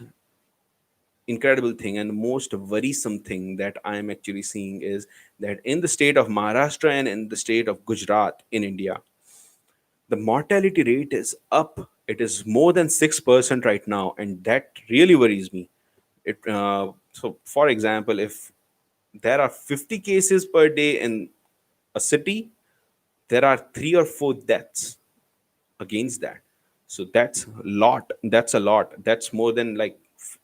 incredible thing and most worrisome thing that I am actually seeing is that in the state of Maharashtra and in the state of Gujarat in India, the mortality rate is up. It is more than 6% right now, and that really worries me. So, for example, if there are 50 cases per day in a city, there are three or four deaths against that. So that's a lot. That's a lot. That's more than like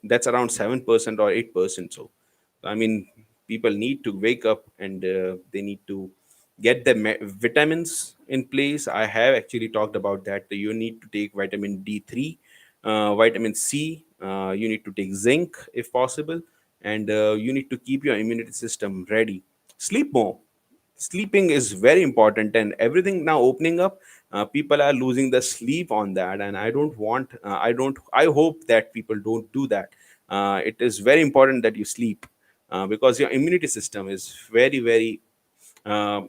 that's around 7% or 8%. So I mean, people need to wake up, and they need to get the vitamins in place. I have actually talked about that. You need to take vitamin D3, vitamin C. You need to take zinc if possible, and you need to keep your immunity system ready. Sleep more. Sleeping is very important, and everything now opening up, people are losing the sleep on that. And I hope that people don't do that. It is very important that you sleep, because your immunity system is very, very uh,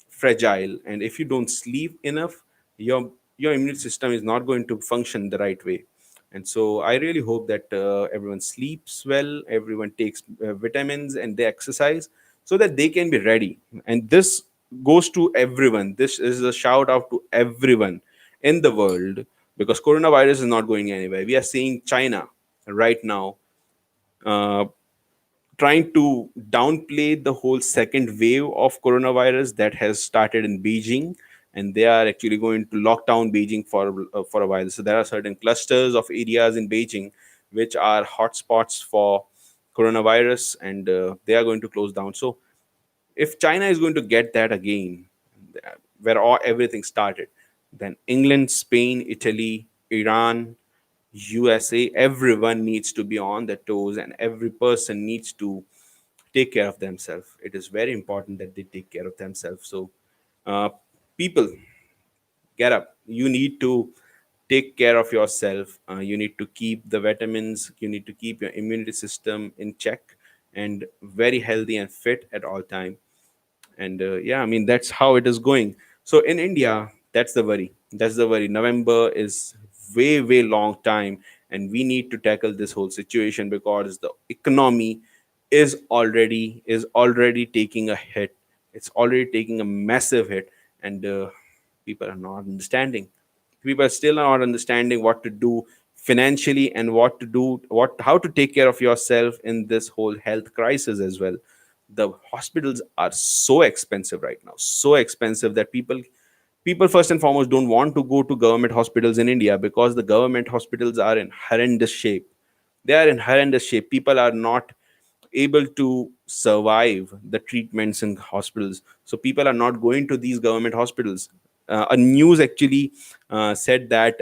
fragile. And if you don't sleep enough, your immune system is not going to function the right way. And so I really hope that everyone sleeps well, everyone takes vitamins, and they exercise so that they can be ready. And this goes to everyone. This is a shout out to everyone in the world, because coronavirus is not going anywhere. We are seeing China right now uh, trying to downplay the whole second wave of coronavirus that has started in Beijing, and they are actually going to lock down Beijing for a while. So there are certain clusters of areas in Beijing which are hotspots for coronavirus, and they are going to close down. So if China is going to get that again, where everything started. Then England, Spain, Italy, Iran, USA, everyone needs to be on their toes, and every person needs to take care of themselves. It is very important that they take care of themselves. So, uh, people, get up. You need to take care of yourself. You need to keep the vitamins. You need to keep your immunity system in check and very healthy and fit at all time. And yeah, I mean, that's how it is going. So in India, that's the worry. That's the worry. November is way long time, and we need to tackle this whole situation because the economy is already taking a hit. It's already taking a massive hit, and people are not understanding. People are still not understanding what to do financially, and what to do, what how to take care of yourself in this whole health crisis as well. The hospitals are so expensive right now, so expensive that people first and foremost don't want to go to government hospitals in India, because the government hospitals are in horrendous shape. They are in horrendous shape. People are not able to survive the treatments in hospitals, so people are not going to these government hospitals. A news actually said that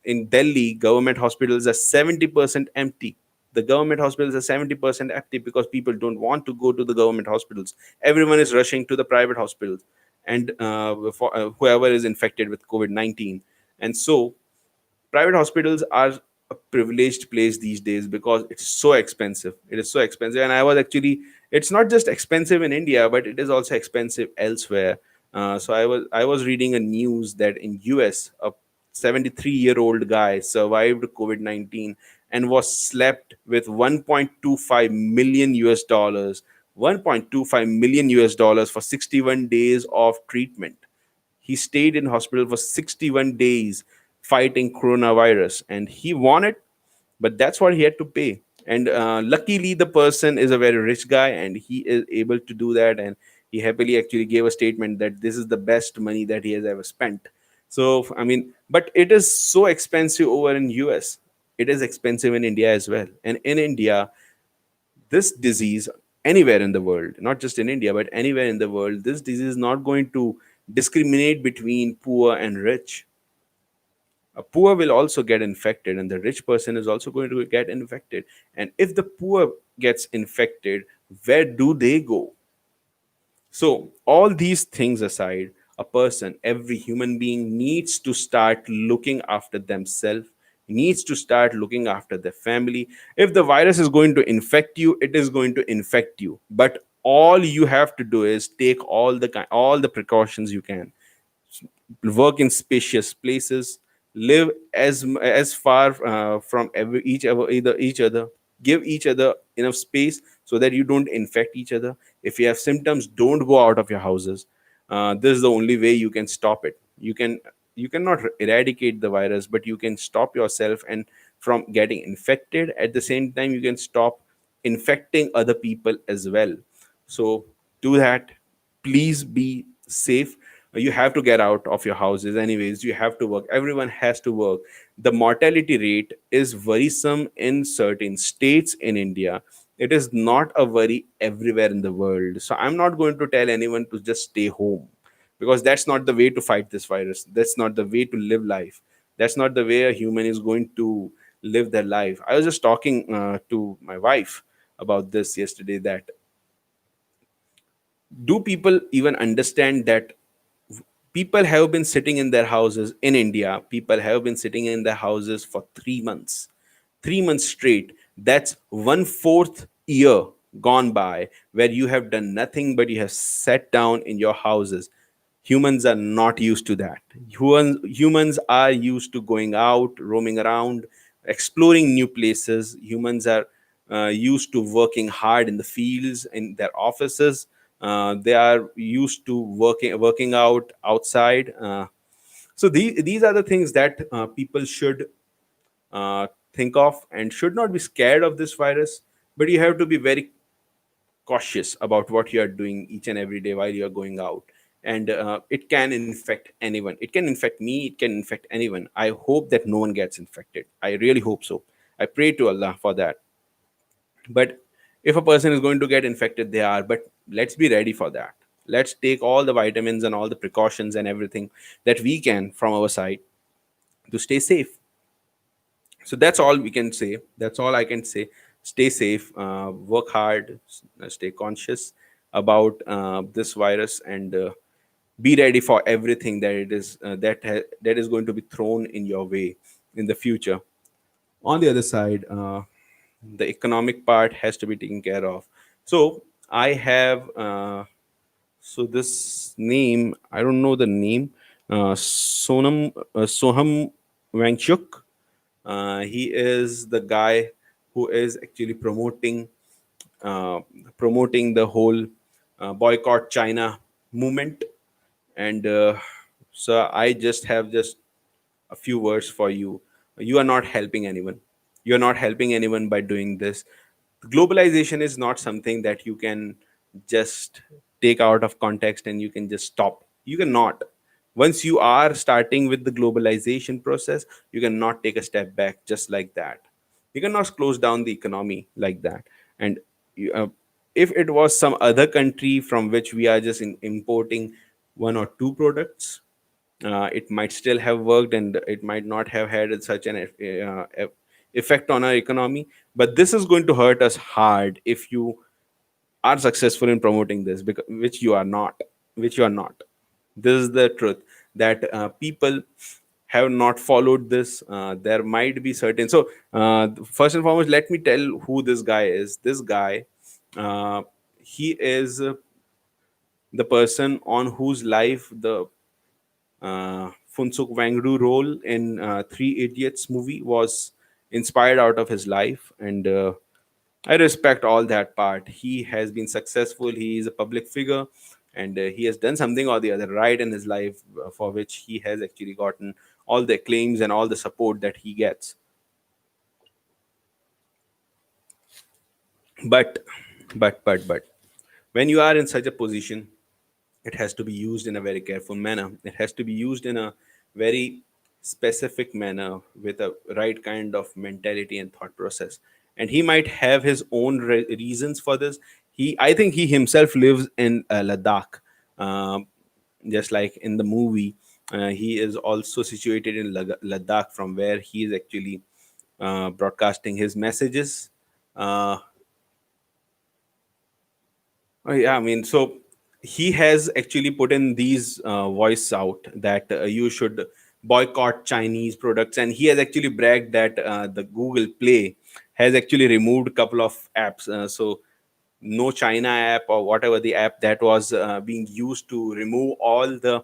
in Delhi, government hospitals are 70% empty. The government hospitals are 70% empty because people don't want to go to the government hospitals. Everyone is rushing to the private hospitals, and whoever is infected with COVID-19. And so private hospitals are a privileged place these days because it's so expensive. It is so expensive. And I was actually, it's not just expensive in India, but it is also expensive elsewhere. So I was reading a news that in US, a 73-year-old guy survived COVID-19 and was slapped with 1.25 million US dollars, 1.25 million US dollars for 61 days of treatment. He stayed in hospital for 61 days fighting coronavirus, and he won it, but that's what he had to pay. And luckily, the person is a very rich guy, and he is able to do that. And he happily actually gave a statement that this is the best money that he has ever spent. So, I mean, but it is so expensive over in US. It is expensive in India as well. And in India, this disease, anywhere in the world, not just in India, but anywhere in the world, this disease is not going to discriminate between poor and rich. A poor will also get infected, and the rich person is also going to get infected. And if the poor gets infected, where do they go? So, all these things aside, a person, every human being needs to start looking after themselves, needs to start looking after their family. If the virus is going to infect you, it is going to infect you. But all you have to do is take all the precautions you can. Work in spacious places, live as far from each other, give each other enough space so that you don't infect each other. If you have symptoms, don't go out of your houses. This is the only way you can stop it. You cannot eradicate the virus, but you can stop yourself and from getting infected. At the same time, you can stop infecting other people as well. So do that. Please be safe. You have to get out of your houses anyways. You have to work. Everyone has to work. The mortality rate is worrisome in certain states in India. It is not a worry everywhere in the world. So I'm not going to tell anyone to just stay home, because that's not the way to fight this virus. That's not the way to live life. That's not the way a human is going to live their life. I was just talking to my wife about this yesterday, that do people even understand that people have been sitting in their houses in India? People have been sitting in their houses for 3 months, 3 months straight. That's one fourth year gone by where you have done nothing but you have sat down in your houses. Humans are not used to that. Humans are used to going out, roaming around, exploring new places. Humans are used to working hard in the fields, in their offices. They are used to working out outside. So these are the things that people should think of, and should not be scared of this virus. But you have to be very cautious about what you are doing each and every day while you are going out. And it can infect anyone. It can infect me. It can infect anyone. I hope that no one gets infected. I really hope so. I pray to Allah for that. But if a person is going to get infected, they are. But let's be ready for that. Let's take all the vitamins and all the precautions and everything that we can from our side to stay safe. So that's all we can say. That's all I can say. Stay safe, work hard, stay conscious about this virus, and be ready for everything that it is that is going to be thrown in your way in the future. On the other side, the economic part has to be taken care of. So I have so this name, I don't know the name, Soham Wangchuk. He is the guy who is actually uh, promoting the whole boycott China movement. And so I just have just a few words for you. You are not helping anyone. You are not helping anyone by doing this. Globalization is not something that you can just take out of context and you can just stop. You cannot. Once you are starting with the globalization process, you cannot take a step back just like that. You cannot close down the economy like that. And you, if it was some other country from which we are just importing one or two products, it might still have worked and it might not have had such an effect on our economy. But this is going to hurt us hard if you are successful in promoting this, because which you are not, which you are not. This is the truth, that people have not followed this. There might be certain. So first and foremost, let me tell who this guy is. This guy, he is the person on whose life the Funsuk Wangru role in Three Idiots movie was inspired out of his life, and I respect all that part. He has been successful. He is a public figure, and he has done something or the other right in his life, for which he has actually gotten all the acclaims and all the support that he gets. But, but, when you are in such a position, it has to be used in a very careful manner. It has to be used in a very specific manner with a right kind of mentality and thought process. And he might have his own reasons for this. I think he himself lives in Ladakh, um, just like in the movie. He is also situated in Ladakh, from where he is actually broadcasting his messages. Uh, Oh, yeah, I mean, so he has actually put in these voice out that you should boycott Chinese products, and he has actually bragged that the Google Play has actually removed a couple of apps. So no China app or whatever the app that was being used to remove all the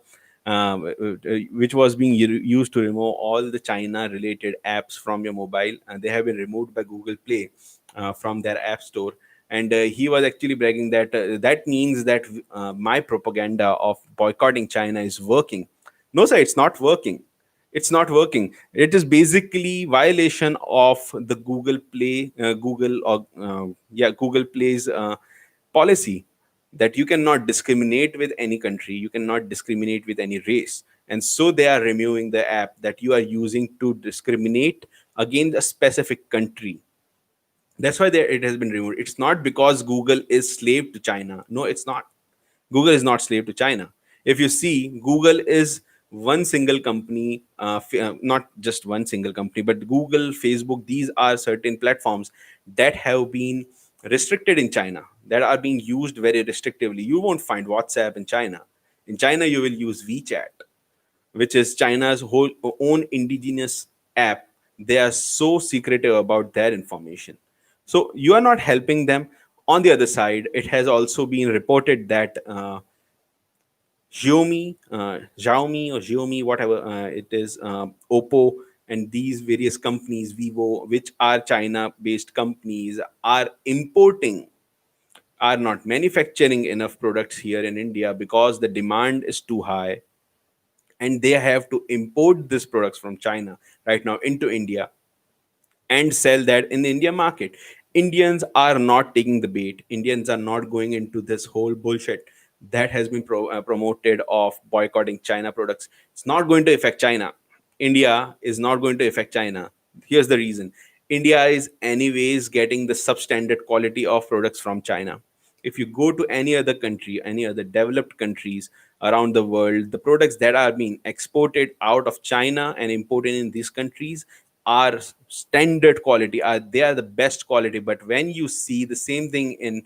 which was being used to remove all the China related apps from your mobile, and they have been removed by Google Play from their app store. And he was actually bragging that that means that my propaganda of boycotting China is working. No, sir, it's not working. It's not working. It is basically violation of the Google Play, Google Play's policy, that you cannot discriminate with any country, you cannot discriminate with any race, and so they are removing the app that you are using to discriminate against a specific country. That's why it has been removed. It's not because Google is slave to China. No, it's not. Google is not slave to China. If you see, Google is one single company, not just one single company, but Google, Facebook, these are certain platforms that have been restricted in China, that are being used very restrictively. You won't find WhatsApp in China. In China, you will use WeChat, which is China's whole own indigenous app. They are so secretive about their information. So you are not helping them. On the other side, it has also been reported that Xiaomi or Xiaomi, whatever it is, Oppo, and these various companies, Vivo, which are China-based companies, are importing, are not manufacturing enough products here in India because the demand is too high, and they have to import these products from China right now into India and sell that in the India market. Indians are not taking the bait. Indians are not going into this whole bullshit that has been promoted of boycotting China products. It's not going to affect China. India is not going to affect China. Here's the reason. India is anyways getting the substandard quality of products from China. If you go to any other country, any other developed countries around the world, the products that are being exported out of China and imported in these countries are standard quality, are they are the best quality. But when you see the same thing in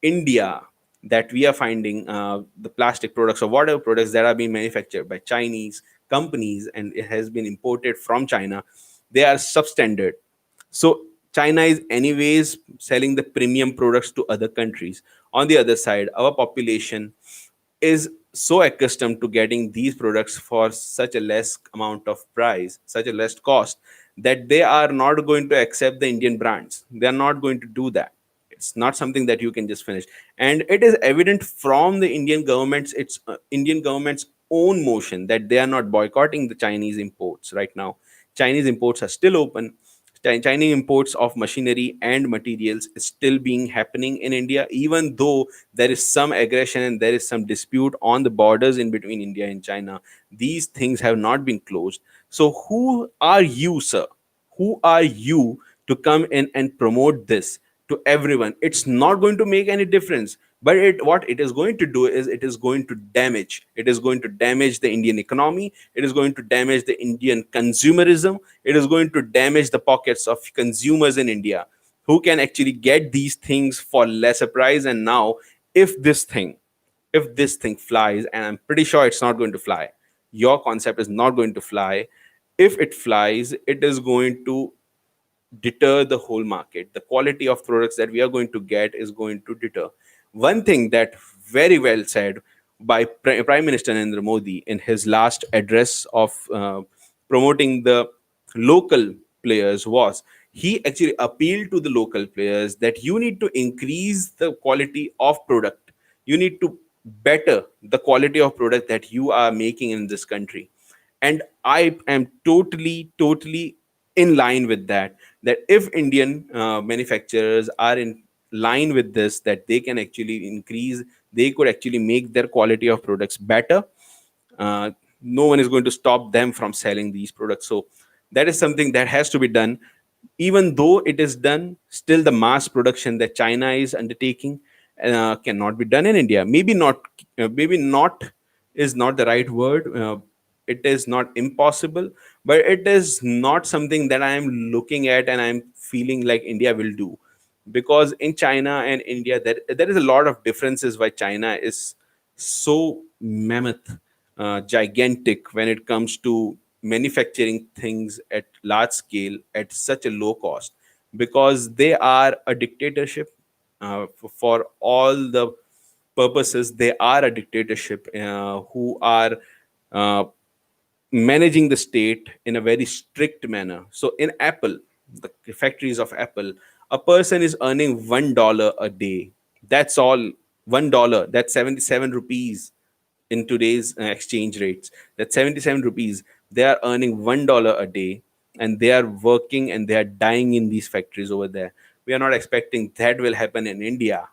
India, that we are finding the plastic products or whatever products that are being manufactured by Chinese companies and it has been imported from China, they are substandard. So China is anyways selling the premium products to other countries. On the other side, our population is so accustomed to getting these products for such a less amount of price, such a less cost, that they are not going to accept the Indian brands. They are not going to do that. It's not something that you can just finish, and it is evident from the Indian government's own motion that they are not boycotting the Chinese imports right now. Chinese imports are still open. Chinese imports of machinery and materials is still being happening in India, even though there is some aggression and there is some dispute on the borders in between India and China. These things have not been closed. So who are you, sir? Who are you to come in and promote this to everyone? It's not going to make any difference. But what it is going to do is it is going to damage the Indian economy. It is going to damage the Indian consumerism. It is going to damage the pockets of consumers in India who can actually get these things for lesser price. And now, if this thing if this thing flies, and I'm pretty sure it's not going to fly, your concept is not going to fly. If it flies, it is going to deter the whole market. The quality of products that we are going to get is going to deter. One thing that very well said by Prime Minister Narendra Modi in his last address of promoting the local players was, he actually appealed to the local players that you need to increase the quality of product. You need to better the quality of product that you are making in this country. And I am totally in line with that, that if Indian manufacturers are in line with this, that they can actually increase, they could actually make their quality of products better. No one is going to stop them from selling these products. So that is something that has to be done. Even though it is done, still the mass production that China is undertaking cannot be done in India. Maybe not is not the right word. It is not impossible, but it is not something that I am looking at and I'm feeling like India will do. Because in China and India, there is a lot of differences why China is so mammoth, gigantic when it comes to manufacturing things at large scale at such a low cost. Because they are a dictatorship. For all the purposes, they are a dictatorship who are uh, managing the state in a very strict manner. So in Apple, the factories of Apple, a person is earning $1 a day. That's all. $1. That's 77 rupees in today's exchange rates. That's 77 rupees. They are earning $1 a day, and they are working and they are dying in these factories over there. We are not expecting that will happen in India.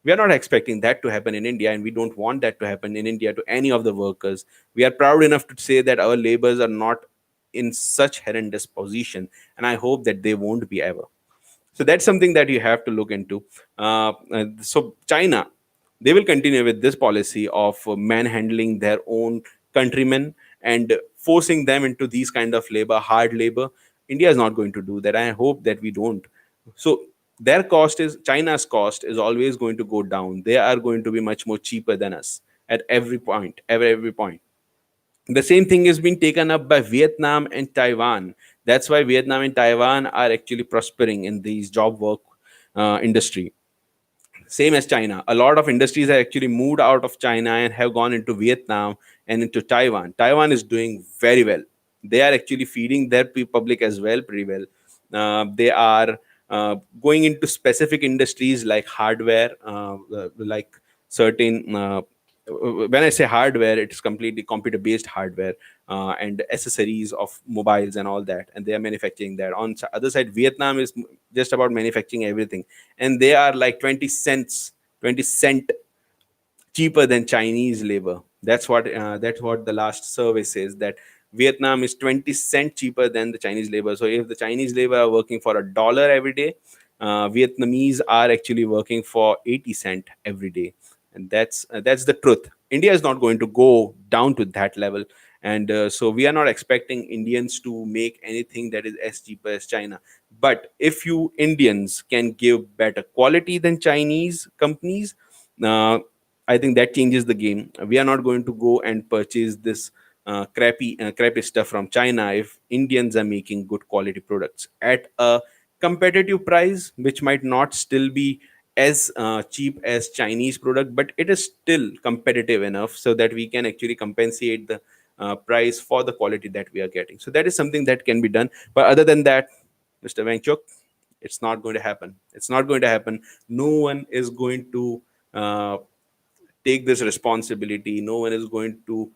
We are not expecting that to happen in India, and we don't want that to happen in India to any of the workers. We are proud enough to say that our laborers are not in such horrendous position, and I hope that they won't be ever. So that's something that you have to look into. So China, they will continue with this policy of manhandling their own countrymen and forcing them into these kind of labor, hard labor. India is not going to do that. I hope that we don't. So their cost is China's cost is always going to go down. They are going to be much more cheaper than us at every point, every point. The same thing is being taken up by Vietnam and Taiwan. That's why Vietnam and Taiwan are actually prospering in these job work industry. Same as China, a lot of industries have actually moved out of China and have gone into Vietnam and into Taiwan. Taiwan is doing very well. They are actually feeding their public as well pretty well. They are going into specific industries like hardware, like certain when I say hardware, it is completely computer based hardware and accessories of mobiles and all that, and they are manufacturing that. On the other side, Vietnam is just about manufacturing everything, and they are like 20 cent cheaper than Chinese labor. That's what the last survey says, that Vietnam is 20 cent cheaper than the Chinese labor. So if the Chinese labor are working for $1 every day, Vietnamese are actually working for 80 cent every day, and that's the truth. India is not going to go down to that level, and so we are not expecting Indians to make anything that is as cheap as China. But if you Indians can give better quality than Chinese companies, uh, I think that changes the game. We are not going to go and purchase this crappy stuff from China if Indians are making good quality products at a competitive price, which might not still be as cheap as Chinese product, but it is still competitive enough so that we can actually compensate the price for the quality that we are getting. So that is something that can be done. But other than that, Mr. Wangchuk, it's not going to happen. It's not going to happen. No one is going to uh, take this responsibility. No one is going to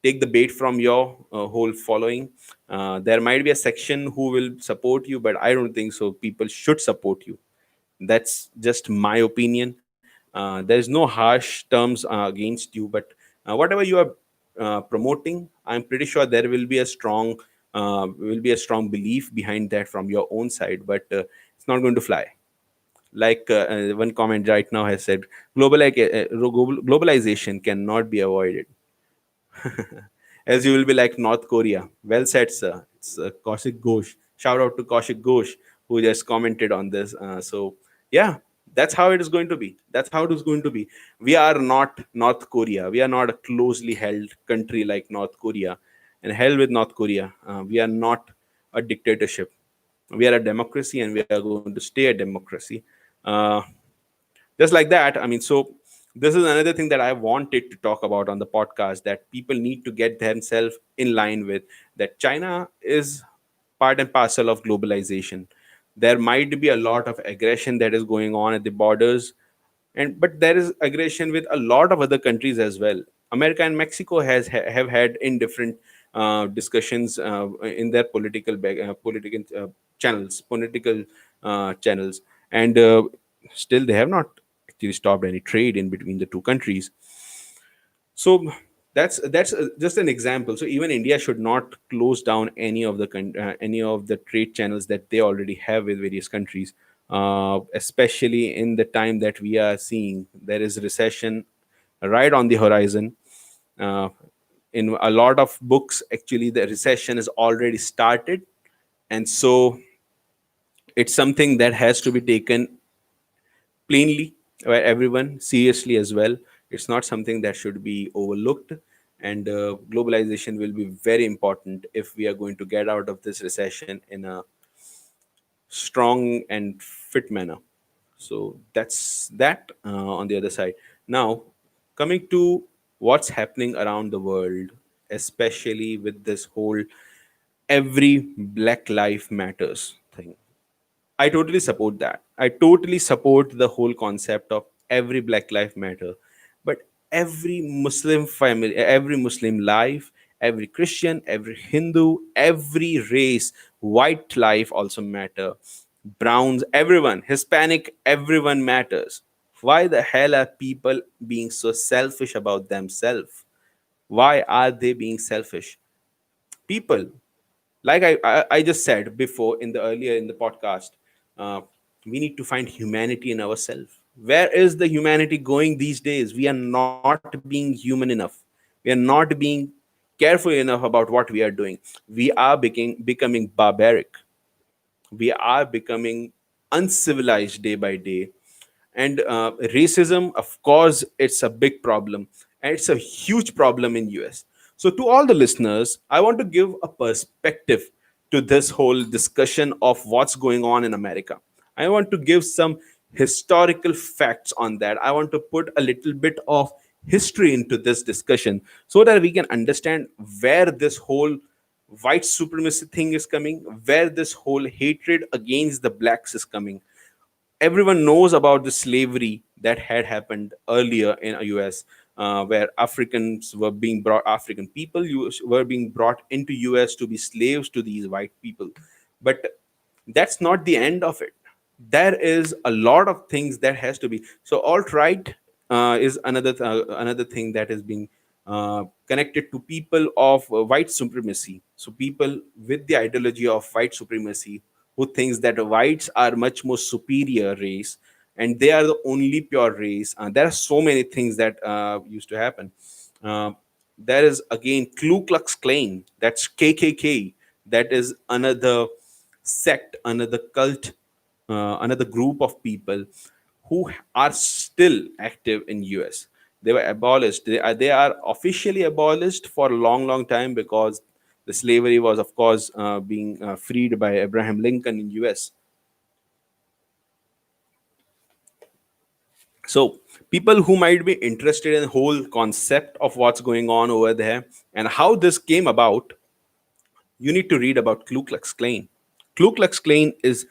take the bait from your whole following. There might be a section who will support you, but I don't think so. People should support you. That's just my opinion. There is no harsh terms against you, but whatever you are promoting, I'm pretty sure there will be a strong belief behind that from your own side, but it's not going to fly. Like one comment right now has said, globalization cannot be avoided. As you will be like North Korea. Well said, sir. It's Kaushik Ghosh. Shout out to Kaushik Ghosh who just commented on this. So yeah, that's how it is going to be. That's how it is going to be. We are not North Korea. We are not a closely held country like North Korea. And hell with North Korea. We are not a dictatorship. We are a democracy, and we are going to stay a democracy. Uh, just like that, I mean, so this is another thing that I wanted to talk about on the podcast, that people need to get themselves in line with, that China is part and parcel of globalization. There might be a lot of aggression that is going on at the borders, and but there is aggression with a lot of other countries as well. America and Mexico have had in different discussions in their political channels, and still they have not actually stopped any trade in between the two countries. So that's just an example. So even India should not close down any of the trade channels that they already have with various countries, especially in the time that we are seeing there is recession right on the horizon. uh, in a lot of books, actually the recession is already started, and so it's something that has to be taken plainly by everyone seriously as well. It's not something that should be overlooked, and globalization will be very important if we are going to get out of this recession in a strong and fit manner. So that's that on the other side. Now, coming to what's happening around the world, especially with this whole every Black Life Matters thing. I totally support that. I totally support the whole concept of every Black Life Matter. But every Muslim family, every Muslim life, every Christian, every Hindu, every race, white life also matter. Browns, everyone, Hispanic, everyone matters. Why the hell are people being so selfish about themselves? Why are they being selfish? People, like I just said before in the earlier in the podcast, uh, we need to find humanity in ourselves. Where is the humanity going these days? We are not being human enough. We are not being careful enough about what we are doing. We are becoming barbaric. We are becoming uncivilized day by day. And racism, of course, it's a big problem, and it's a huge problem in US. So to all the listeners, I want to give a perspective to this whole discussion of what's going on in America. I want to give some historical facts on that. I want to put a little bit of history into this discussion so that we can understand where this whole white supremacy thing is coming, where this whole hatred against the blacks is coming. Everyone knows about the slavery that had happened earlier in US, where African people were being brought into US to be slaves to these white people. But that's not the end of it. There is a lot of things that has to be. So alt right is another thing that is being connected to people of white supremacy. So people with the ideology of white supremacy who thinks that whites are much more superior race and they are the only pure race. There are so many things that used to happen. Uh, there is again Ku Klux Klan, that's KKK, that is another sect, another cult, another group of people who are still active in US. They were abolished. They are officially abolished for a long, long time because the slavery was, of course, being freed by Abraham Lincoln in US. So people who might be interested in the whole concept of what's going on over there and how this came about, you need to read about Ku Klux Klan. Ku Klux Klan is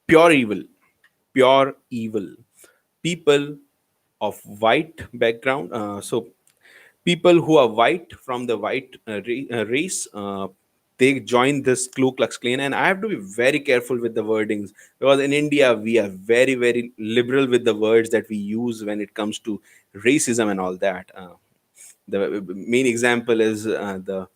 pure evil, pure evil. People of white background, so people who are white from the white race, they join this Ku Klux Klan, and I have to be very careful with the wordings because in India we are very, very liberal with the words that we use when it comes to racism and all that. The main example is the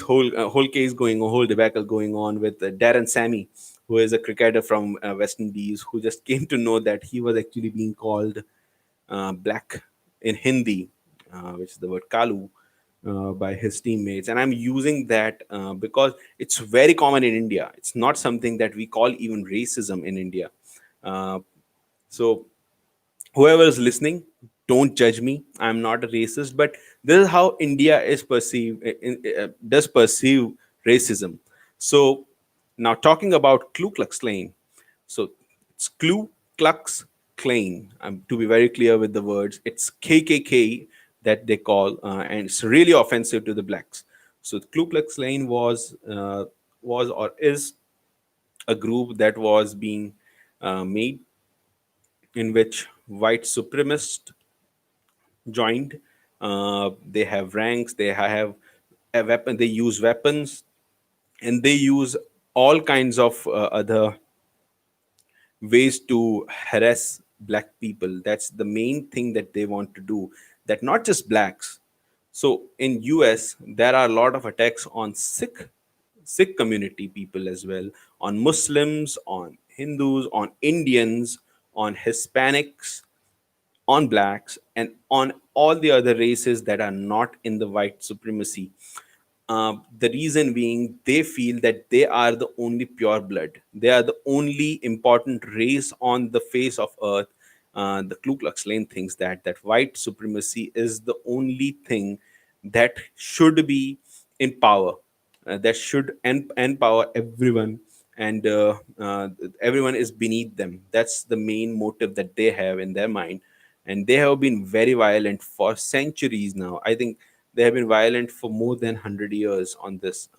whole case going on, whole debacle going on with Darren Sammy, who is a cricketer from West Indies, who just came to know that he was actually being called black in Hindi, which is the word Kalu, by his teammates. And I'm using that because it's very common in India. It's not something that we call even racism in India. Uh, so whoever is listening, don't judge me. I'm not a racist, but this is how India is perceived, does perceive racism. So now talking about Ku Klux Klan. So it's Ku Klux Klan. To be very clear with the words, it's KKK that they call, and it's really offensive to the blacks. So Ku Klux Klan was or is a group that was being made in which white supremacists joined. They have ranks, they have a weapon, they use weapons, and they use all kinds of other ways to harass black people. That's the main thing that they want to do. That not just blacks. So in US, there are a lot of attacks on Sikh community people as well, on Muslims, on Hindus, on Indians, on Hispanics, on blacks, and on all the other races that are not in the white supremacy. The reason being, they feel that they are the only pure blood. They are the only important race on the face of earth. The Ku Klux Klan thinks that white supremacy is the only thing that should be in power, that should empower everyone, and everyone is beneath them. That's the main motive that they have in their mind, and they have been very violent for centuries now. I think they have been violent for more than 100 years on this.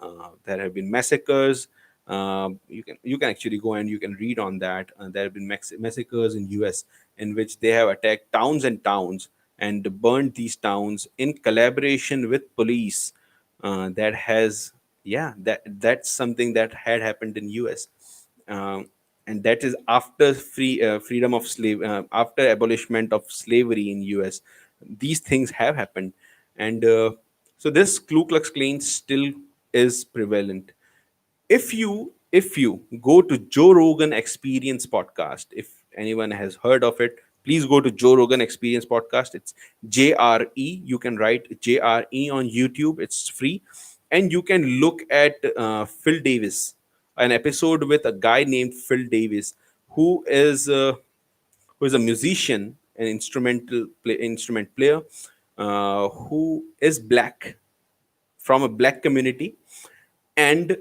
There have been massacres. You can actually go and you can read on that. There have been massacres in US in which they have attacked towns and towns and burned these towns in collaboration with police. That has Yeah, that's something that had happened in US. um, and that is after freedom of slave after abolishment of slavery in US. These things have happened, and so this Ku Klux Klan still is prevalent. If you go to Joe Rogan Experience podcast, if anyone has heard of it, please go to Joe Rogan Experience podcast. It's JRE. You can write JRE on YouTube. It's free, and you can look at Phil Davis, an episode with a guy named Phil Davis, who is uh, who is a musician, an instrument player, who is black, from a black community, and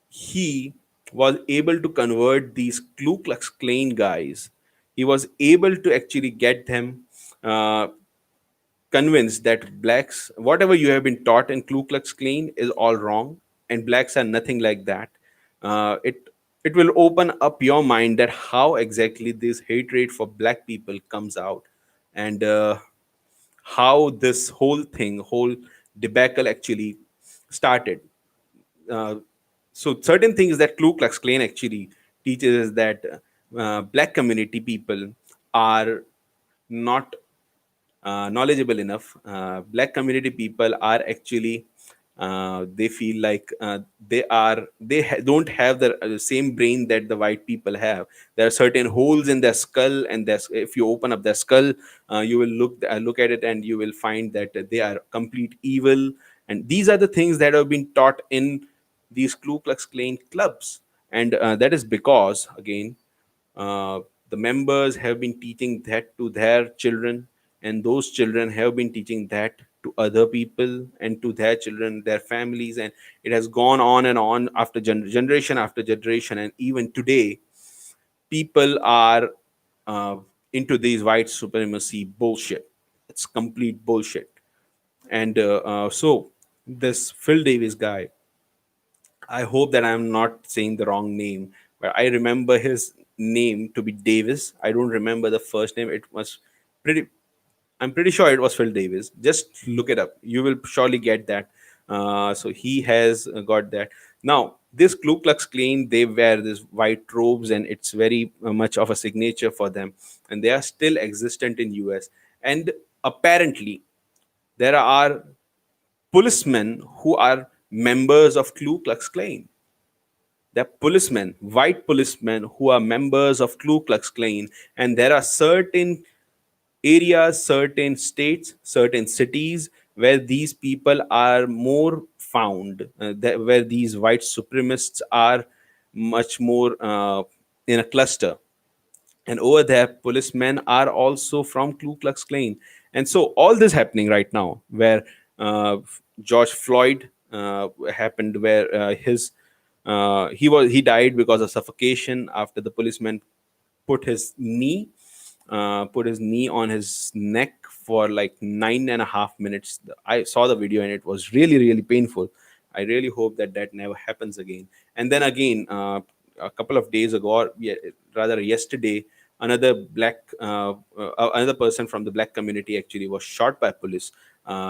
he was able to convert these Ku Klux Klan guys. He was able to actually get them uh, convinced that blacks, whatever you have been taught in Ku Klux Klan, is all wrong, and blacks are nothing like that. It will open up your mind that how exactly this hatred for black people comes out, and how this whole debacle actually started. uh, so certain things that Ku Klux Klan actually teaches is that black community people are not knowledgeable enough. Black community people are actually They feel like don't have the same brain that the white people have. There are certain holes in their skull, and if you open up their skull, you will look at it, and you will find that they are complete evil. And these are the things that have been taught in these Ku Klux Klan clubs. And that is because, again, uh, the members have been teaching that to their children, and those children have been teaching that to other people and to their children, their families, and it has gone on and on after generation after generation. And even today, people are uh, into these white supremacy bullshit. It's complete bullshit. And so this Phil Davis guy, I hope that I'm not saying the wrong name, but I remember his name to be Davis. I don't remember the first name. It was pretty. I'm pretty sure it was Phil Davis. Just look it up. You will surely get that. So he has got that. Now, this Ku Klux Klan, they wear these white robes, and it's very much of a signature for them. And they are still existent in US. And apparently, there are policemen who are members of Ku Klux Klan. They're policemen, white policemen who are members of Ku Klux Klan, and there are certain areas, certain states, certain cities where these people are more found, where these white supremacists are much more in a cluster. And over there, policemen are also from Ku Klux Klan. And so all this happening right now, where uh, George Floyd happened, where he died because of suffocation after the policeman put his knee put his knee on his neck for like 9.5 minutes. I saw the video, and it was really, really painful. I really hope that that never happens again. And then again, a couple of days ago, or rather yesterday, another person from the black community actually was shot by police.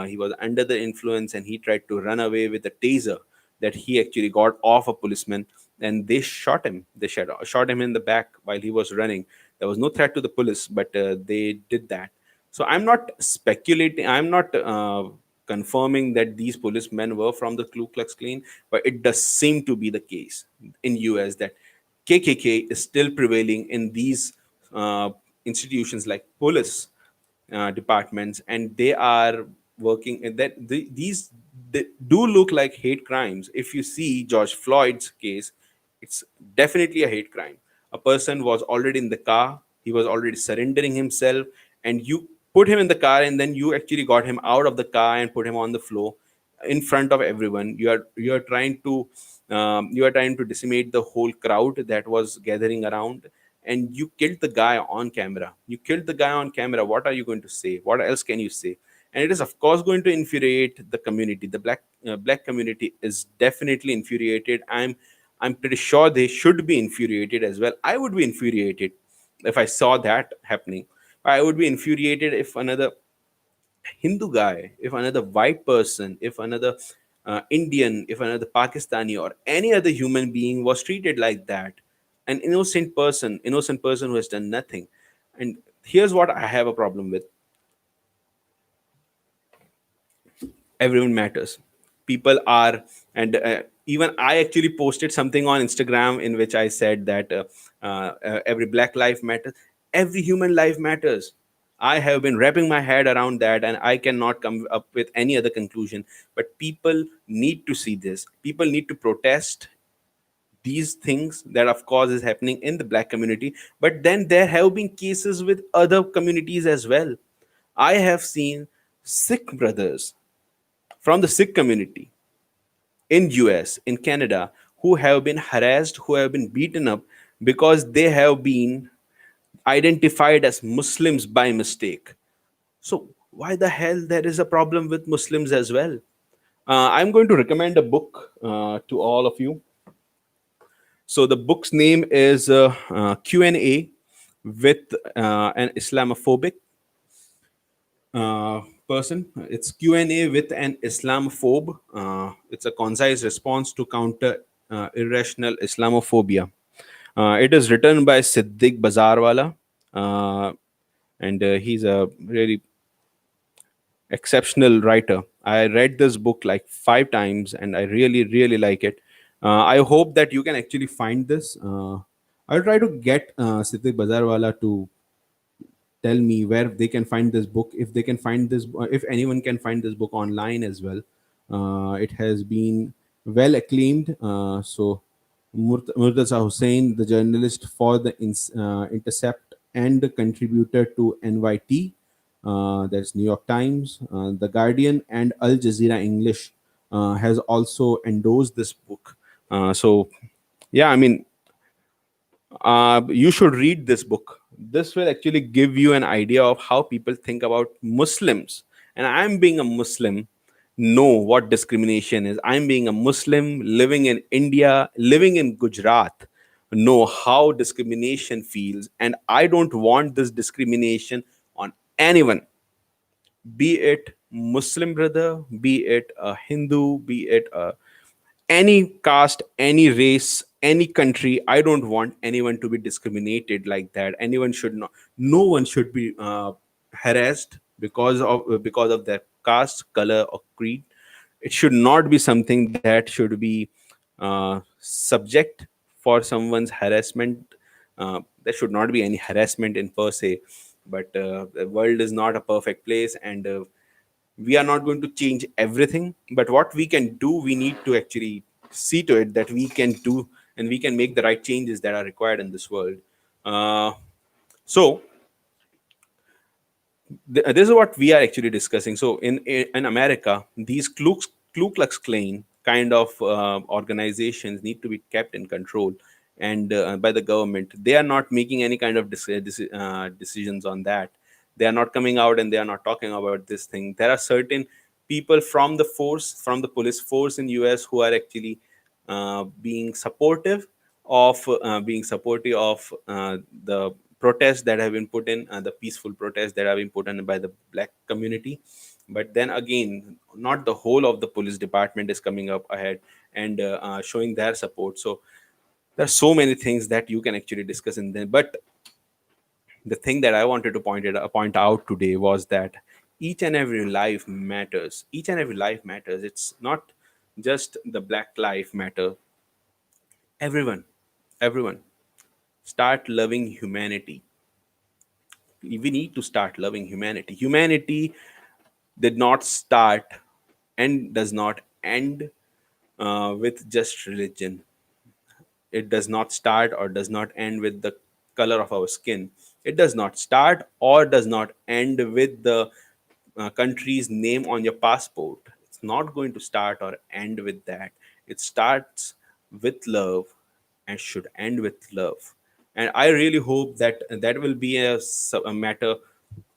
He was under the influence, and he tried to run away with a taser that he actually got off a policeman, and they shot him. They shot him in the back while he was running. There was no threat to the police, but they did that. So I'm not speculating. I'm not confirming that these policemen were from the Ku Klux Klan, but it does seem to be the case in US that KKK is still prevailing in these institutions like police departments, and they are working these they do look like hate crimes. If you see George Floyd's case, it's definitely a hate crime. A person was already in the car, he was already surrendering himself, and you put him in the car, and then you actually got him out of the car and put him on the floor in front of everyone. You are trying to decimate the whole crowd that was gathering around, and you killed the guy on camera. You killed the guy on camera. What are you going to say? What else can you say? And it is of course going to infuriate the community. The black community is definitely infuriated. I'm pretty sure they should be infuriated as well. I would be infuriated if I saw that happening. I would be infuriated if another Hindu guy, if another white person, if another Indian, if another Pakistani or any other human being was treated like that. An innocent person who has done nothing. And here's what I have a problem with: everyone matters. People are, and even I actually posted something on Instagram in which I said that every black life matters, every human life matters. I have been wrapping my head around that, and I cannot come up with any other conclusion. But people need to see this. People need to protest these things that of course is happening in the black community, but then there have been cases with other communities as well. I have seen Sikh brothers from the Sikh community in US, in Canada, who have been harassed, who have been beaten up because they have been identified as Muslims by mistake. So why the hell there is a problem with Muslims as well? I'm going to recommend a book to all of you. So the book's name is Q&A with an Islamophobic person. It's Q&A with an Islamophobe. It's a concise response to counter irrational Islamophobia. It is written by Siddiq Bazarwala, and he's a really exceptional writer. I read this book like 5 times, and I really, really like it. I hope that you can actually find this. I'll try to get Siddhi Bazarwala to tell me where they can find this book, if they can find this, if anyone can find this book online as well. It has been well acclaimed. Murtaza Hussain, the journalist for the Intercept and the contributor to NYT, that's New York Times, The Guardian, and Al Jazeera English, has also endorsed this book. Yeah, I mean, you should read this book. This will actually give you an idea of how people think about Muslims. And I'm being a Muslim, know what discrimination is. I'm being a Muslim living in India, living in Gujarat, know how discrimination feels. And I don't want this discrimination on anyone, be it Muslim brother, be it a Hindu, be it any caste, any race, any country. I don't want anyone to be discriminated like that. Anyone should not. No one should be harassed because of their caste, color, or creed. It should not be something that should be subject for someone's harassment. There should not be any harassment in per se, but the world is not a perfect place, and we are not going to change everything. But what we can do, we need to actually see to it that we can do, and we can make the right changes that are required in this world. Uh, so this is what we are actually discussing. So in America, these Ku Klux Klan kind of organizations need to be kept in control and by the government. They are not making any kind of decisions on that. They are not coming out and they are not talking about this thing. There are certain people from the force, from the police force in US, who are actually being supportive of the protests that have been put in, the peaceful protests that have been put in by the black community. But then again, not the whole of the police department is coming up ahead and showing their support. So there are so many things that you can actually discuss in there. But the thing that I wanted to point out today was that each and every life matters. Each and every life matters. It's not just the black life matter. Everyone everyone start loving humanity. We need to start loving humanity. Did not start and does not end with just religion. It does not start or does not end with the color of our skin. It does not start or does not end with the country's name on your passport. It's not going to start or end with that. It starts with love and should end with love. And I really hope that that will be a matter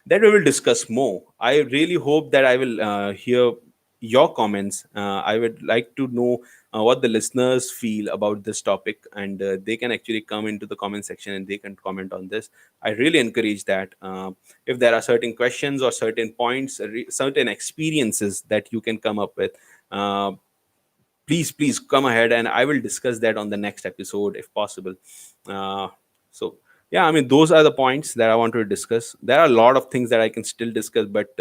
that we will discuss more. I really hope that I will hear your comments. I would like to know what the listeners feel about this topic, and they can actually come into the comment section and they can comment on this. I really encourage that. If there are certain questions or certain points, certain experiences that you can come up with, uh, please come ahead and I will discuss that on the next episode if possible. Uh, so yeah, I mean, those are the points that I want to discuss. There are a lot of things that I can still discuss, but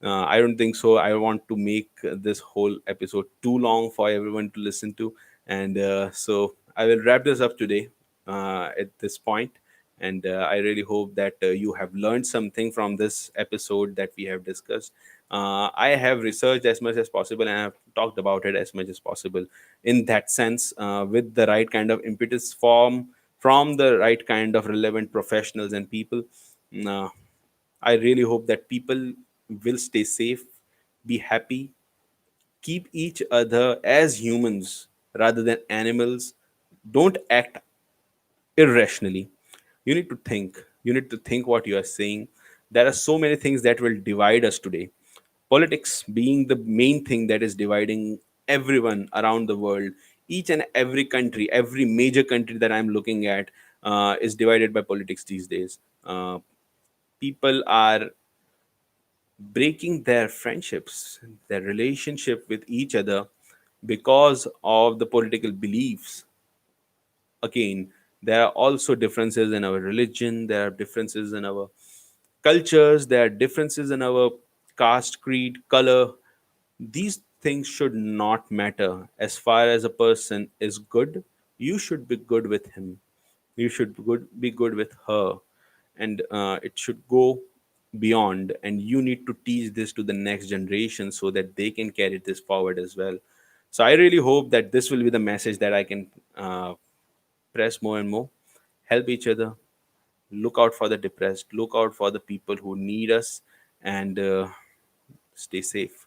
I don't think so. I want to make this whole episode too long for everyone to listen to. And so I will wrap this up today at this point. And I really hope that you have learned something from this episode that we have discussed. I have researched as much as possible and I have talked about it as much as possible in that sense, with the right kind of impetus from the right kind of relevant professionals and people. Uh, I really hope that people will stay safe, be happy, keep each other as humans rather than animals. Don't act irrationally. You need to think. You need to think what you are saying. There are so many things that will divide us today. Politics being the main thing that is dividing everyone around the world. Each and every country, every major country that I'm looking at, is divided by politics these days. People are breaking their friendships, their relationship with each other because of the political beliefs. Again, there are also differences in our religion, there are differences in our cultures, there are differences in our caste, creed, color. These things should not matter. As far as a person is good, you should be good with him, you should be good with her, and it should go beyond, and you need to teach this to the next generation so that they can carry this forward as well. So I really hope that this will be the message that I can press more and more. Help each other, look out for the depressed, look out for the people who need us, and stay safe.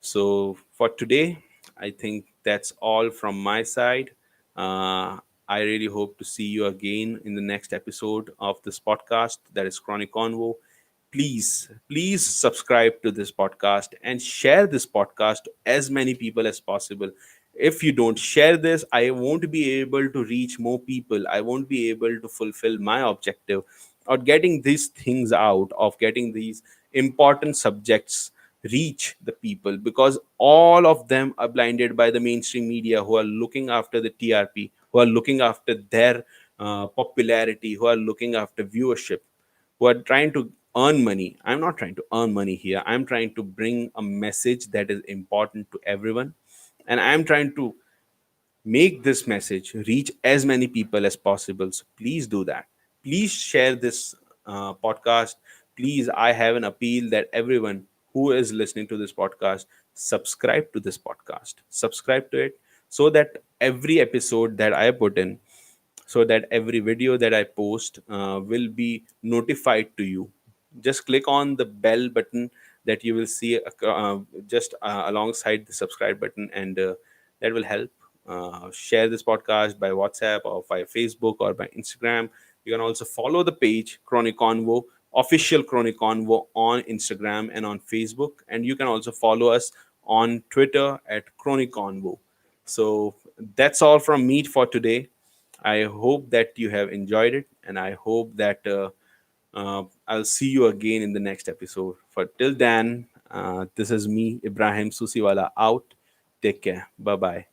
So for today, I think that's all from my side. I really hope to see you again in the next episode of this podcast, that is Crony Convo. Please subscribe to this podcast and share this podcast to as many people as possible. If you don't share this, I won't be able to reach more people. I won't be able to fulfill my objective of getting these things out, of getting these important subjects reach the people, because all of them are blinded by the mainstream media, who are looking after the TRP, who are looking after their popularity, who are looking after viewership, who are trying to earn money. I'm not trying to earn money here. I'm trying to bring a message that is important to everyone. And I'm trying to make this message reach as many people as possible. So please do that. Please share this podcast. Please, I have an appeal that everyone who is listening to this podcast, subscribe to this podcast, subscribe to it, so that every episode that I put in, so that every video that I post will be notified to you. Just click on the bell button that you will see just alongside the subscribe button, and that will help. Share this podcast by WhatsApp or by Facebook or by Instagram. You can also follow the page Crony Convo, official Crony Convo, on Instagram and on Facebook, and you can also follow us on Twitter at Crony Convo. So that's all from me for today. I hope that you have enjoyed it, and I hope that I'll see you again in the next episode. For till then, this is me, Ibrahim Susiwala, out. Take care. Bye bye.